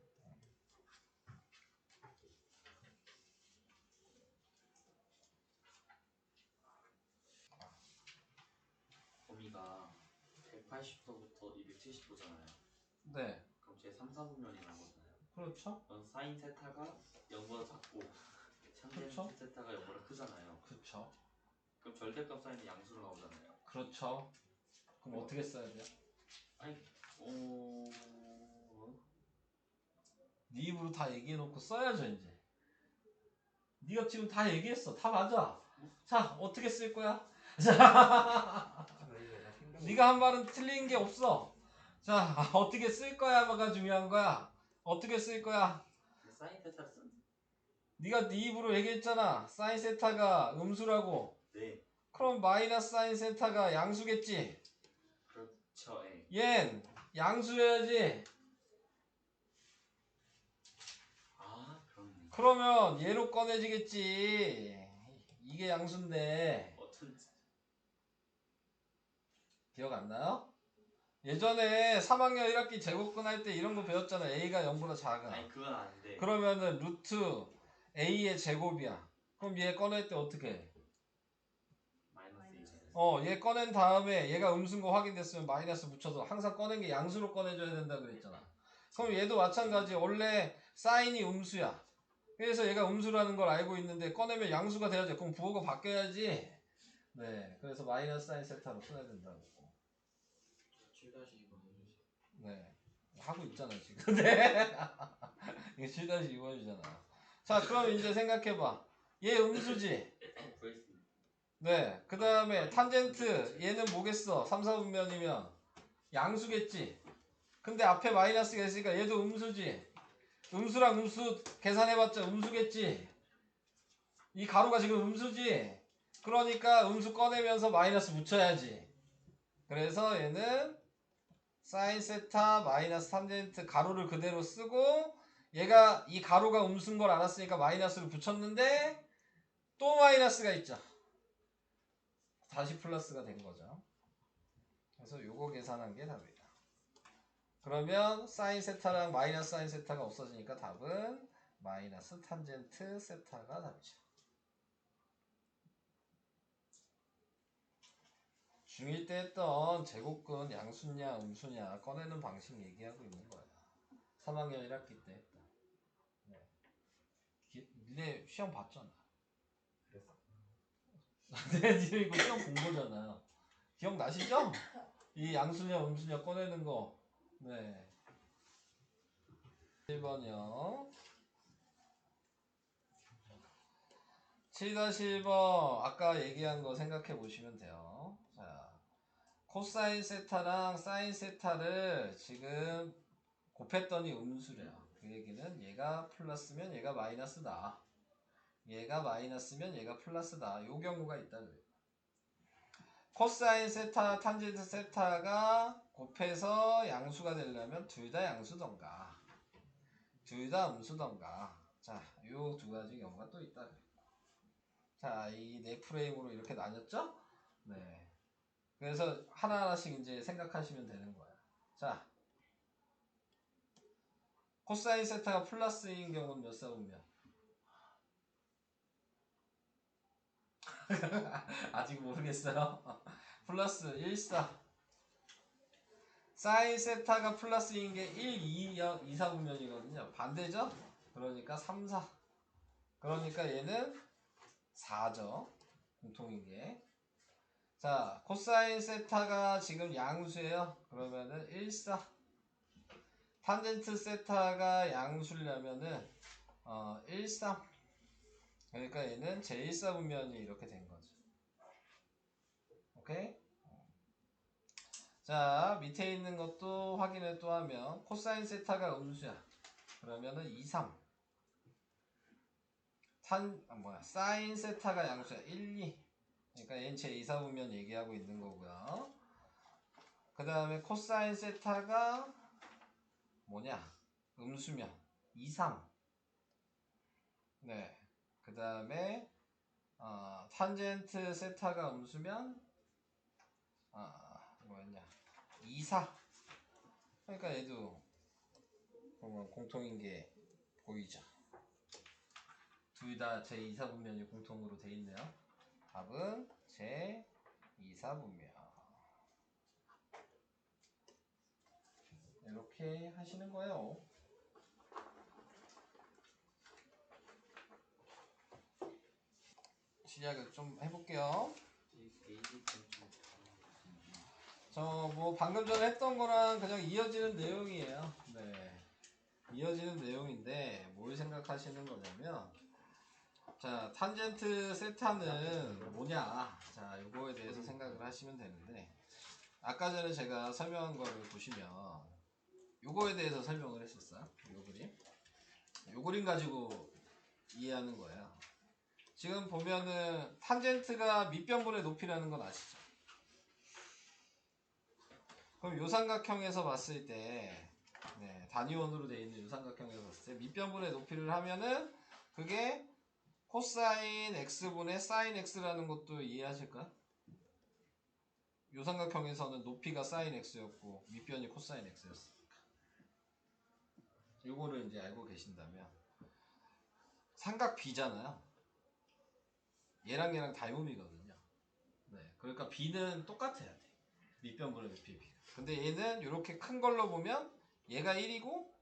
범위가 180도부터 270도잖아요. 네. 그럼 제 3, 4분면이라는 거잖아요. 그렇죠? 그럼 사인 세타가 0보다 작고 그렇죠? 탄젠트 세타가 0보다 크잖아요. 그렇죠. 그럼 절대값 사인이 양수로 나오잖아요. 그렇죠. 그럼 어떻게 써야 돼요? 아니, 네 입으로 다 얘기해놓고 써야죠 이제. 네가 지금 다 얘기했어. 다 맞아. 자, 어떻게 쓸 거야? 네가 한 말은 틀린 게 없어. 자, 어떻게 쓸 거야가 중요한 거야. 어떻게 쓸 거야? 사인 세타를 쓴? 네가 네 입으로 얘기했잖아. 사인 세타가 음수라고. 네. 그럼 마이너스 사인 세타가 양수겠지. 그렇죠. 예. 얜 양수여야지. 아 그렇네. 그러면 얘로 꺼내지겠지. 이게 양수인데 어쩐지. 기억 안 나요? 예전에 3학년 1학기 제곱근 할 때 이런 거 배웠잖아. A가 0보다 작아. 아니 그건 아는데. 그러면은 루트 A의 제곱이야. 그럼 얘 꺼낼 때 어떻게 해? 마이너스 2. 얘 꺼낸 다음에 얘가 음수인 거 확인됐으면 마이너스 붙여서 항상 꺼낸 게 양수로 꺼내줘야 된다 그랬잖아. 그럼 얘도 마찬가지. 원래 사인이 음수야. 그래서 얘가 음수라는 걸 알고 있는데 꺼내면 양수가 돼야지. 그럼 부호가 바뀌어야지. 네, 그래서 마이너스 사인 세타로 써야 된다고. 7-2번 해주세요. 네, 하고 있잖아 지금. 네, 이게 7-2번이잖아. 자, 그럼 이제 생각해봐. 얘 음수지. 구했습니다. 네, 그 다음에 탄젠트 얘는 뭐겠어? 3, 4분면이면 양수겠지. 근데 앞에 마이너스가 있으니까 얘도 음수지. 음수랑 음수 계산해봤자 음수겠지. 이 가로가 지금 음수지. 그러니까 음수 꺼내면서 마이너스 붙여야지. 그래서 얘는 사인 세타 마이너스 탄젠트 가로를 그대로 쓰고 얘가 이 가로가 음수인 걸 알았으니까 마이너스를 붙였는데 또 마이너스가 있죠. 다시 플러스가 된 거죠. 그래서 요거 계산한 게 답이다. 그러면 사인 세타랑 마이너스 사인 세타가 없어지니까 답은 마이너스 탄젠트 세타가 답이죠. 중1 때 했던 제곱근 양수냐 음수냐 꺼내는 방식 얘기하고 있는 거야. 3학년 1학기 때 했다. 네. 니네 시험 봤잖아. 그래서 네, 지금 이거 시험 본 거잖아요. 기억나시죠? 이 양수냐 음수냐 꺼내는 거. 네. 1번이요. 7-1번 아까 얘기한 거 생각해 보시면 돼요. 자, 코사인 세타랑 사인 세타를 지금 곱했더니 음수래요. 그 얘기는 얘가 플러스면 얘가 마이너스다. 얘가 마이너스면 얘가 플러스다. 요 경우가 있다 그래요. 코사인 세타, 탄젠트 세타가 곱해서 양수가 되려면 둘 다 양수던가 둘 다 음수던가. 자, 요 두 가지 경우가 또 있다 그래요. 자, 이 네 프레임으로 이렇게 나뉘었죠? 네. 그래서 하나하나씩 이제 생각하시면 되는 거야. 자, 코사인 세타가 플러스인 경우는 몇 사분면? 아직 모르겠어요. 플러스 1, 4. 사인 세타가 플러스인 게 1, 2, 4분면이거든요. 반대죠? 그러니까 3, 4. 그러니까 얘는 4죠. 공통인 게. 자, 코사인 세타가 지금 양수예요. 그러면은 1, 4. 탄젠트 세타가 양수려면은 1, 3. 그러니까 얘는 제1사분면이 이렇게 된 거죠. 오케이? 자, 밑에 있는 것도 확인을 또 하면 코사인 세타가 음수야. 그러면은 2, 3. 사인 세타가 양수야. 1, 2. 그러니까 얘는 제2사분면 얘기하고 있는 거고요. 그 다음에 코사인 세타가 뭐냐? 음수면 2, 3. 네. 그 다음에 탄젠트 세타가 음수면 뭐였냐? 2, 4. 그러니까 얘도 공통인 게 보이죠. 둘 다 제2사분면이 공통으로 돼 있네요. 답은 제2사분면. 이렇게 하시는 거예요. 시작을 좀 해볼게요. 저 뭐 방금 전에 했던 거랑 그냥 이어지는 내용이에요. 네, 이어지는 내용인데 뭘 생각하시는 거냐면, 자, 탄젠트 세타는 뭐냐? 자, 이거에 대해서 생각을 하시면 되는데, 아까 전에 제가 설명한 거를 보시면 요거에 대해서 설명을 했었어요. 요 그림. 요 그림 가지고 이해하는 거예요. 지금 보면은 탄젠트가 밑변분의 높이라는 건 아시죠? 그럼 요삼각형에서 봤을 때 네, 단위원으로 되어 있는 요삼각형에서 봤을 때 밑변분의 높이를 하면은 그게 코사인 x분의 사인 x라는 것도 이해하실까요? 요삼각형에서는 높이가 사인 x였고 밑변이 코사인 x였으니까 요거를 이제 알고 계신다면 삼각 B잖아요. 얘랑 닮음이거든요. 네, 그러니까 B는 똑같아야 돼. 밑변분의 높이 B가. 근데 얘는 이렇게 큰 걸로 보면 얘가 1이고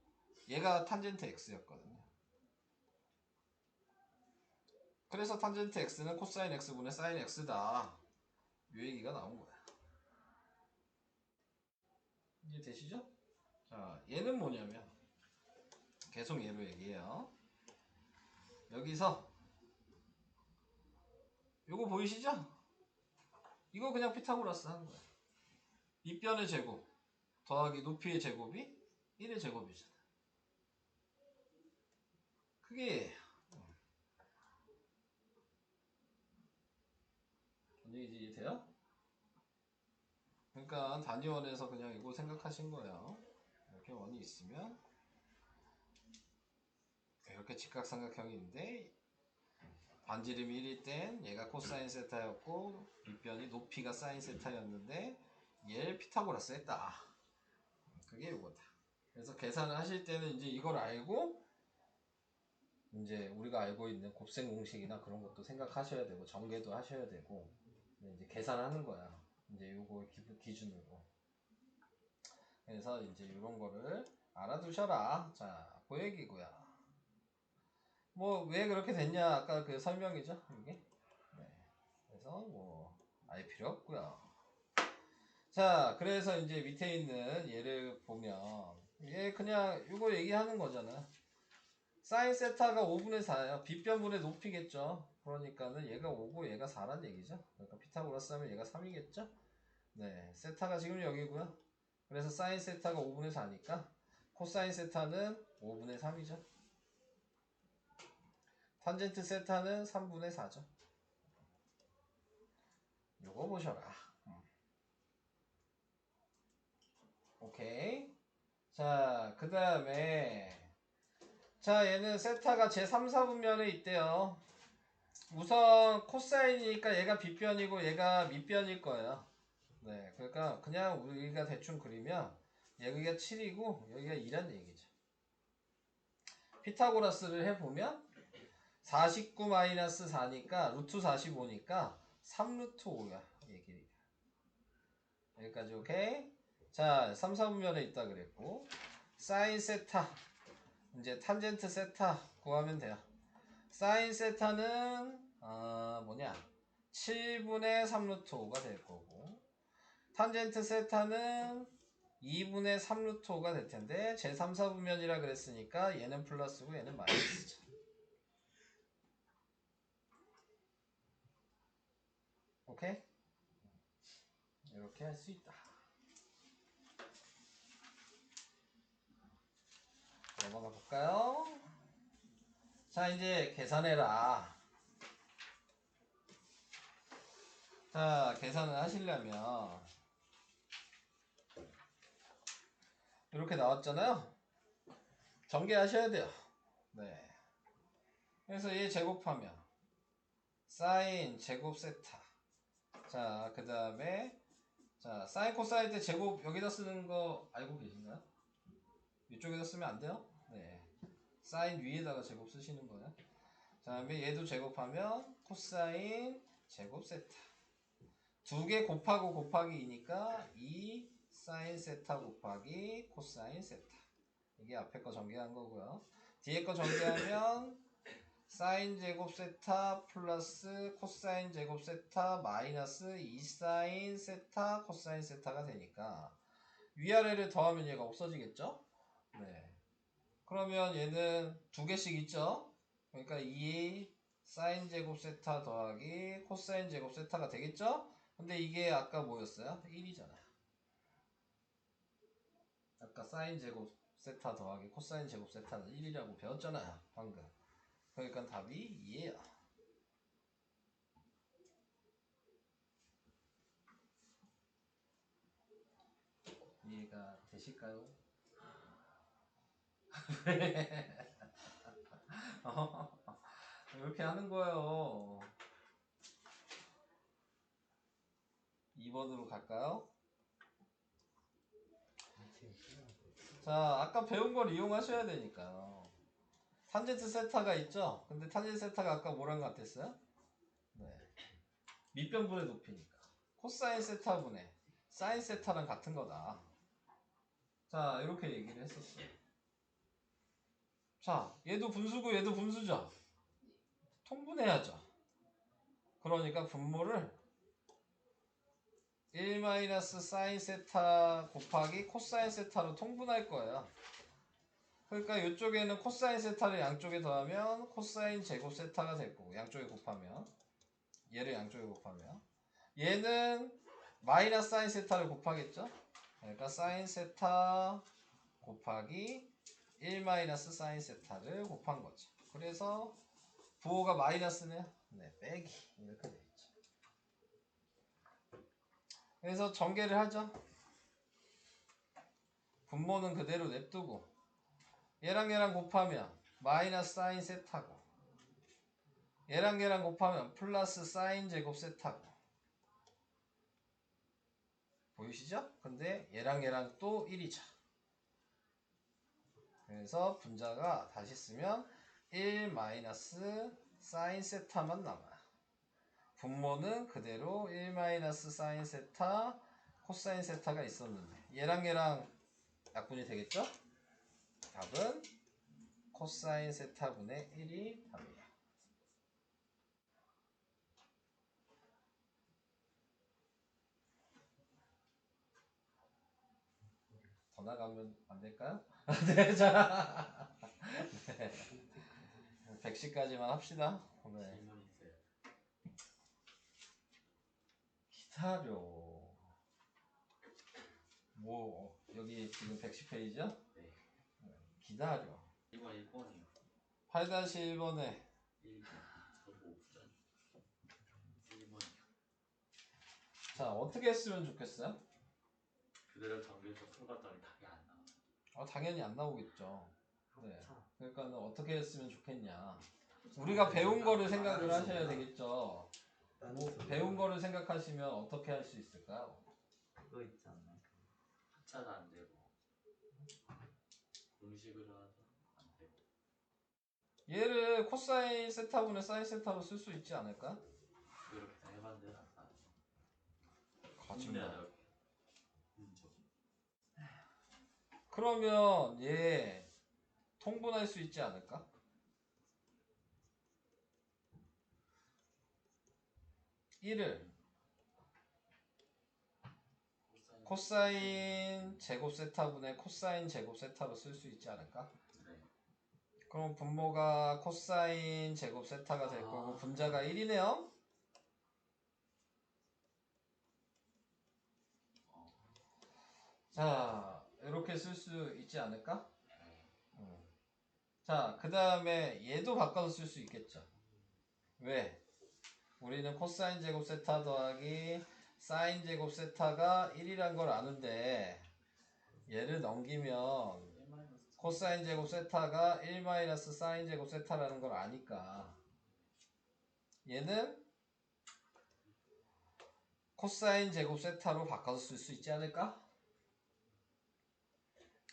얘가 탄젠트 x였거든요. 그래서 탄젠트 x는 코사인 x분의 사인 x다. 이 얘기가 나온 거야. 이해되시죠? 자, 얘는 뭐냐면 계속 얘로 얘기해요. 여기서 요거 보이시죠? 이거 그냥 피타고라스 하는 거야. 밑변의 제곱 더하기 높이의 제곱이 1의 제곱이잖아. 그게 얘예요. 언니 이해돼요? 그러니까 단위원에서 그냥 이거 생각하신 거예요. 이렇게 원이 있으면 이렇게 직각삼각형인데 반지름이 1일 땐 얘가 코사인 세타였고 밑변이 높이가 사인 세타였는데 얘를 피타고라스 했다. 그게 이거다. 그래서 계산을 하실 때는 이제 이걸 알고 이제 우리가 알고 있는 곱셈 공식이나 그런 것도 생각하셔야 되고 전개도 하셔야 되고 이제 계산하는 거야. 이제 요거 기준으로. 그래서 이제 이런 거를 알아두셔라. 자, 그 얘기고요. 뭐 왜 그렇게 됐냐 아까 그 설명이죠 이게. 네. 그래서 뭐 알 필요 없고요. 자, 그래서 이제 밑에 있는 얘를 보면 얘 그냥 이거 얘기하는 거잖아. 사인 세타가 5분의 4예요. 빗변분의 높이겠죠. 그러니까는 얘가 5고 얘가 4란 얘기죠. 그러니까 피타고라스 하면 얘가 3이겠죠. 네, 세타가 지금 여기고요. 그래서 사인 세타가 5분의 4니까 코사인 세타는 5분의 3이죠. 탄젠트 세타는 3분의 4죠. 요거 보셔라. 오케이. 자, 그 다음에 자, 얘는 세타가 제3, 4분면에 있대요. 우선 코사인이니까 얘가 빗변이고 얘가 밑변일 거예요. 네, 그러니까 그냥 우리가 대충 그리면 여기가 7이고 여기가 2란 얘기죠. 피타고라스를 해보면 49-4니까 루트 45니까 3루트 5야. 얘기. 여기까지 오케이? 자, 3, 4분면에 있다 그랬고 사인 세타 이제 탄젠트 세타 구하면 돼요. 사인 세타는 뭐냐 7분의 3루트 5가 될 거고 탄젠트 세타는 2분의 3루트 5가 될 텐데 제3, 4분면이라 그랬으니까 얘는 플러스고 얘는 마이너스죠. 오케이? 이렇게 할 수 있다. 넘어가 볼까요? 자, 이제 계산해라. 자, 계산을 하시려면 이렇게 나왔잖아요. 전개하셔야 돼요. 네. 그래서 얘 제곱하면 사인 제곱 세타. 자, 그 다음에 자, 사인 코사인 때 제곱 여기다 쓰는 거 알고 계신가요? 이쪽에다 쓰면 안 돼요? 네. 사인 위에다가 제곱 쓰시는 거예요. 그 다음에 얘도 제곱하면 코사인 제곱 세타. 두 개 곱하고 곱하기 2니까 2 사인 세타 곱하기 코사인 세타. 이게 앞에 거 전개한 거고요. 뒤에 거 전개하면 사인 제곱 세타 플러스 코사인 제곱 세타 마이너스 2 사인 세타 코사인 세타가 되니까 위아래를 더하면 얘가 없어지겠죠? 네. 그러면 얘는 두 개씩 있죠? 그러니까 2 사인 제곱 세타 더하기 코사인 제곱 세타가 되겠죠? 근데 이게 아까 뭐였어요? 1이잖아. 아까 사인 제곱 세타 더하기 코사인 제곱 세타는 1이라고 배웠잖아요. 방금. 그러니까 답이 2예요. 이해가 되실까요? 이렇게 하는 거예요. 2번으로 갈까요? 자, 아까 배운 걸 이용하셔야 되니까요. 탄젠트 세타가 있죠? 근데 탄젠트 세타가 아까 뭐랑 같았어요? 네. 밑변분의 높이니까. 코사인 세타분의 사인 세타랑 같은 거다. 자, 이렇게 얘기를 했었어요. 자, 얘도 분수고 얘도 분수죠? 통분해야죠. 그러니까 분모를 1 사인 세타 곱하기 코사인 세타로 통분할 거예요. 그러니까 이쪽에는 코사인 세타를 양쪽에 더하면 코사인 제곱 세타가 될 거고, 양쪽에 곱하면, 얘를 양쪽에 곱하면, 얘는 마이너스 사인 세타를 곱하겠죠. 그러니까 사인 세타 곱하기 1 사인 세타를 곱한 거죠. 그래서 부호가 마이너스네요. 네, 빼기 이렇게 돼 있죠. 그래서 전개를 하죠. 분모는 그대로 냅두고 얘랑 곱하면 마이너스 사인 세타고, 얘랑 곱하면 플러스 사인 제곱 세타고. 보이시죠? 근데 얘랑 또 1이죠. 그래서 분자가 다시 쓰면 1 사인 세타만 남아요. 분모는 그대로 1 사인 세타 코사인 세타가 있었는데 얘랑 약분이 되겠죠? 답은 코사인 세타분의 1이 답이에요. 더 나가면 안 될까요? 네, 자. 네. 100시까지만 합시다. 네. 질문 있어요. 기다려. 뭐 여기 지금 110페이지야? 네. 기다려. 이번 1번이요. 8-1번에 1번. 저도 옵션. 1번이요. 자, 어떻게 했으면 좋겠어요? 그대로 전개해서 풀었더니 답이 안 나와요. 당연히 안 나오겠죠. 네. 합차. 그러니까 어떻게 했으면 좋겠냐. 우리가 배운 거를 생각을 하셔야 되겠죠. 뭐 배운 거를 생각하시면 어떻게 할 수 있을까요? 그거 있지 않나? 합차도 안 되고 공식으로 하죠. 안 되고. 얘를 코사인 세타분의 사인 세타로 쓸 수 있지 않을까? 그렇게 해봤는데 안 나와요. 거짓말. 그렇죠. 그러면 얘 통분할 수 있지 않을까? 1을 코사인 제곱 세타분의 코사인 제곱 세타로 쓸 수 있지 않을까? 네. 그럼 분모가 코사인 제곱 세타가 될 거고 분자가 1이네요. 자, 이렇게 쓸 수 있지 않을까? 자, 그 다음에 얘도 바꿔서 쓸 수 있겠죠. 왜? 우리는 코사인 제곱 세타 더하기 사인 제곱 세타가 1이란 걸 아는데 얘를 넘기면 코사인 제곱 세타가 1 사인 제곱 세타라는 걸 아니까 얘는 코사인 제곱 세타로 바꿔서 쓸 수 있지 않을까?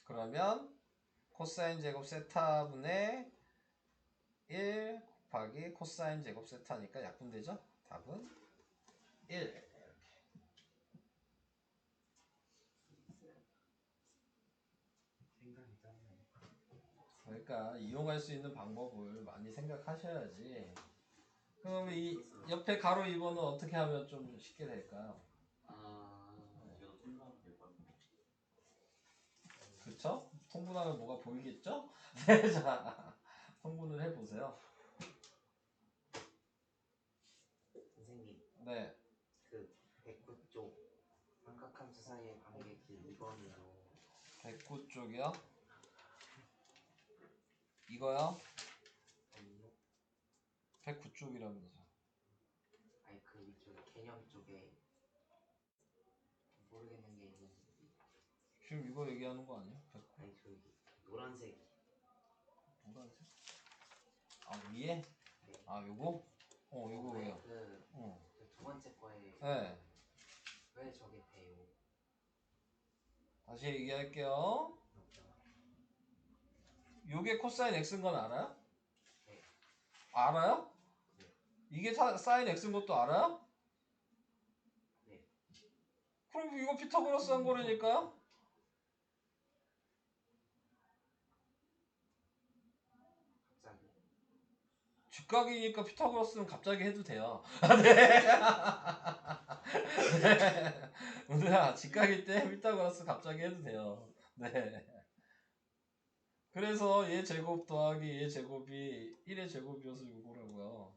그러면 코사인 제곱 세타분의 1 곱하기 코사인 제곱 세타니까 약분되죠? 답은 1. 생각이 짧네. 그러니까 이용할 수 있는 방법을 많이 생각하셔야지. 그럼 이 옆에 가로 2번은 어떻게 하면 좀 쉽게 될까요? 이거 통과하면 될 것 같아요. 그쵸? 통분하면 뭐가 보이겠죠? 네, 자, 통분을 해보세요. 선생님, 네, 그 109쪽 삼각함수 사이의 관계길 2번으로 109쪽이요? 이거요? 아니요? 109쪽이라면서. 아니 그 위쪽에 개념 쪽에 모르겠는 게 있는지 지금 이거 얘기하는 거 아니야? 아니 저기 노란색. 노란색? 아 위에? 네. 아 요거? 요거 왜 왜요? 두 번째 거에 네. 왜 저게 돼요? 다시 얘기할게요. 요게 코사인 x인 건 알아요? 네. 알아요? 네. 이게 사인 x인 것도 알아요? 네. 그럼 이거 피타고라스 한 거라니까요? 갑자기. 직각이니까 피타고라스는 갑자기 해도 돼요. 네. 네. 은우야, 직각일 때 피타고라스 갑자기 해도 돼요. 네. 그래서 얘 제곱 더하기 얘 제곱이 1의 제곱이어서 요거라고요.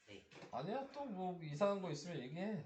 네. 아니야, 또 뭐 이상한 거 있으면 얘기해.